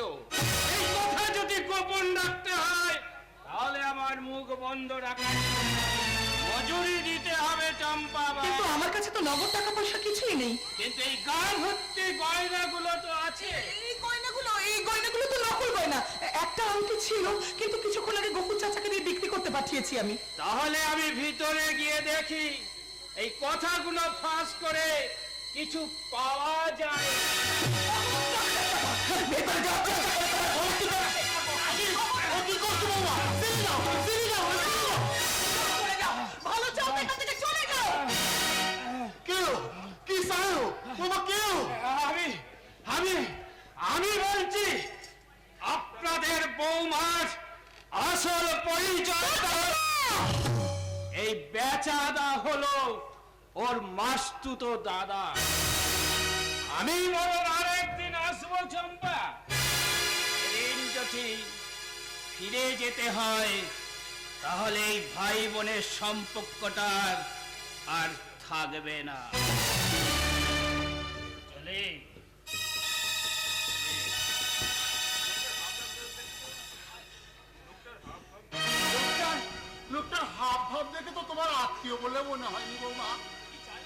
এই কথা যদি গোপন রাখতে হয় তাহলে আমার মুখ বন্ধ রাখা। মজুরি দিতে হবে চম্পা বাই। কিন্তু আমার কাছে তো নগদ টাকা পয়সা কিছুই নেই। কিন্তু এই গায়ে ভর্তি গয়নাগুলো তো আছে। এই গয়নাগুলো তো নকল গয়না। একটা আংটি ছিল, কিন্তু কিছুক্ষণ আগে গফুর চাচাকে দিয়ে বিক্রি করতে পাঠিয়েছি আমি। তাহলে আমি ভিতরে গিয়ে দেখি এই কথাগুলো ফাঁস করে কিছু পাওয়া যায়। ভালো চাও, এখান থেকে চলে যাও। কেউ কি সাহেব বাবা কেউ আমি আমি আমি বলছি আপনাদের বৌমার আসল পরিচয়টা হলো এই বেচাদা হলো ওর মাস্তুতো দাদা। আমি বরং আরেকদিন আসবো চম্পা। সেদিন যদি ফিরে যেতে হয় তাহলে এই ভাই বোনের সম্পর্কটা আর থাকবে না। চলে লোকটার হাব ভাব দেখে তো তোমার আত্মীয় বলে মনে হয়নি বৌমা।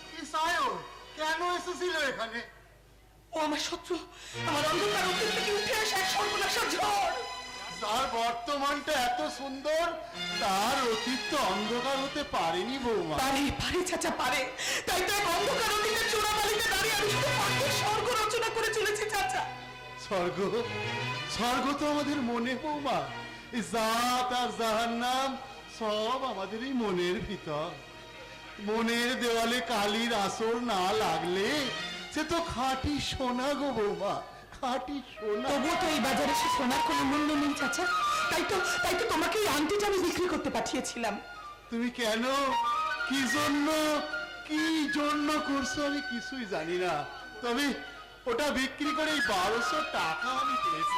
কি সাহেব কেন এসেছিল এখানে? ও আমার শত্রু, আমার অন্ধকার অতীত থেকে উঠে আসা এক সর্বনাশা ঝড়। যার বর্তমানটা এত সুন্দর তার অতীত তো অন্ধকার হতে পারেনি বৌমা। পারে পারে চাচা পারে। তাই তো এক অন্ধকার অতীতের চূড়াবালিতে দাঁড়িয়ে আমি শুধু ভাগ্যের স্বর্গ রচনা করে চলেছি চাচা। স্বর্গ স্বর্গ তো আমাদের মনে বৌমা। এই জাত আর জাহান্নাম সব আমাদের এই মনের ভিতর। মনের দেওয়ালে কালির আসর না লাগলে সে তো খাঁটি সোনা গো বৌমা, খাঁটি সোনা। তবুও তো এই বাজারে সে সোনার কোনো মূল্য নেই চাচা। তাই তো তোমাকে এই আংটিটা আমি বিক্রি করতে পাঠিয়েছিলাম। তুমি কেন কি জন্য করছো আমি কিছুই জানি না, তবে ওটা বিক্রি করে এই 1200 টাকা আমি পেয়েছি।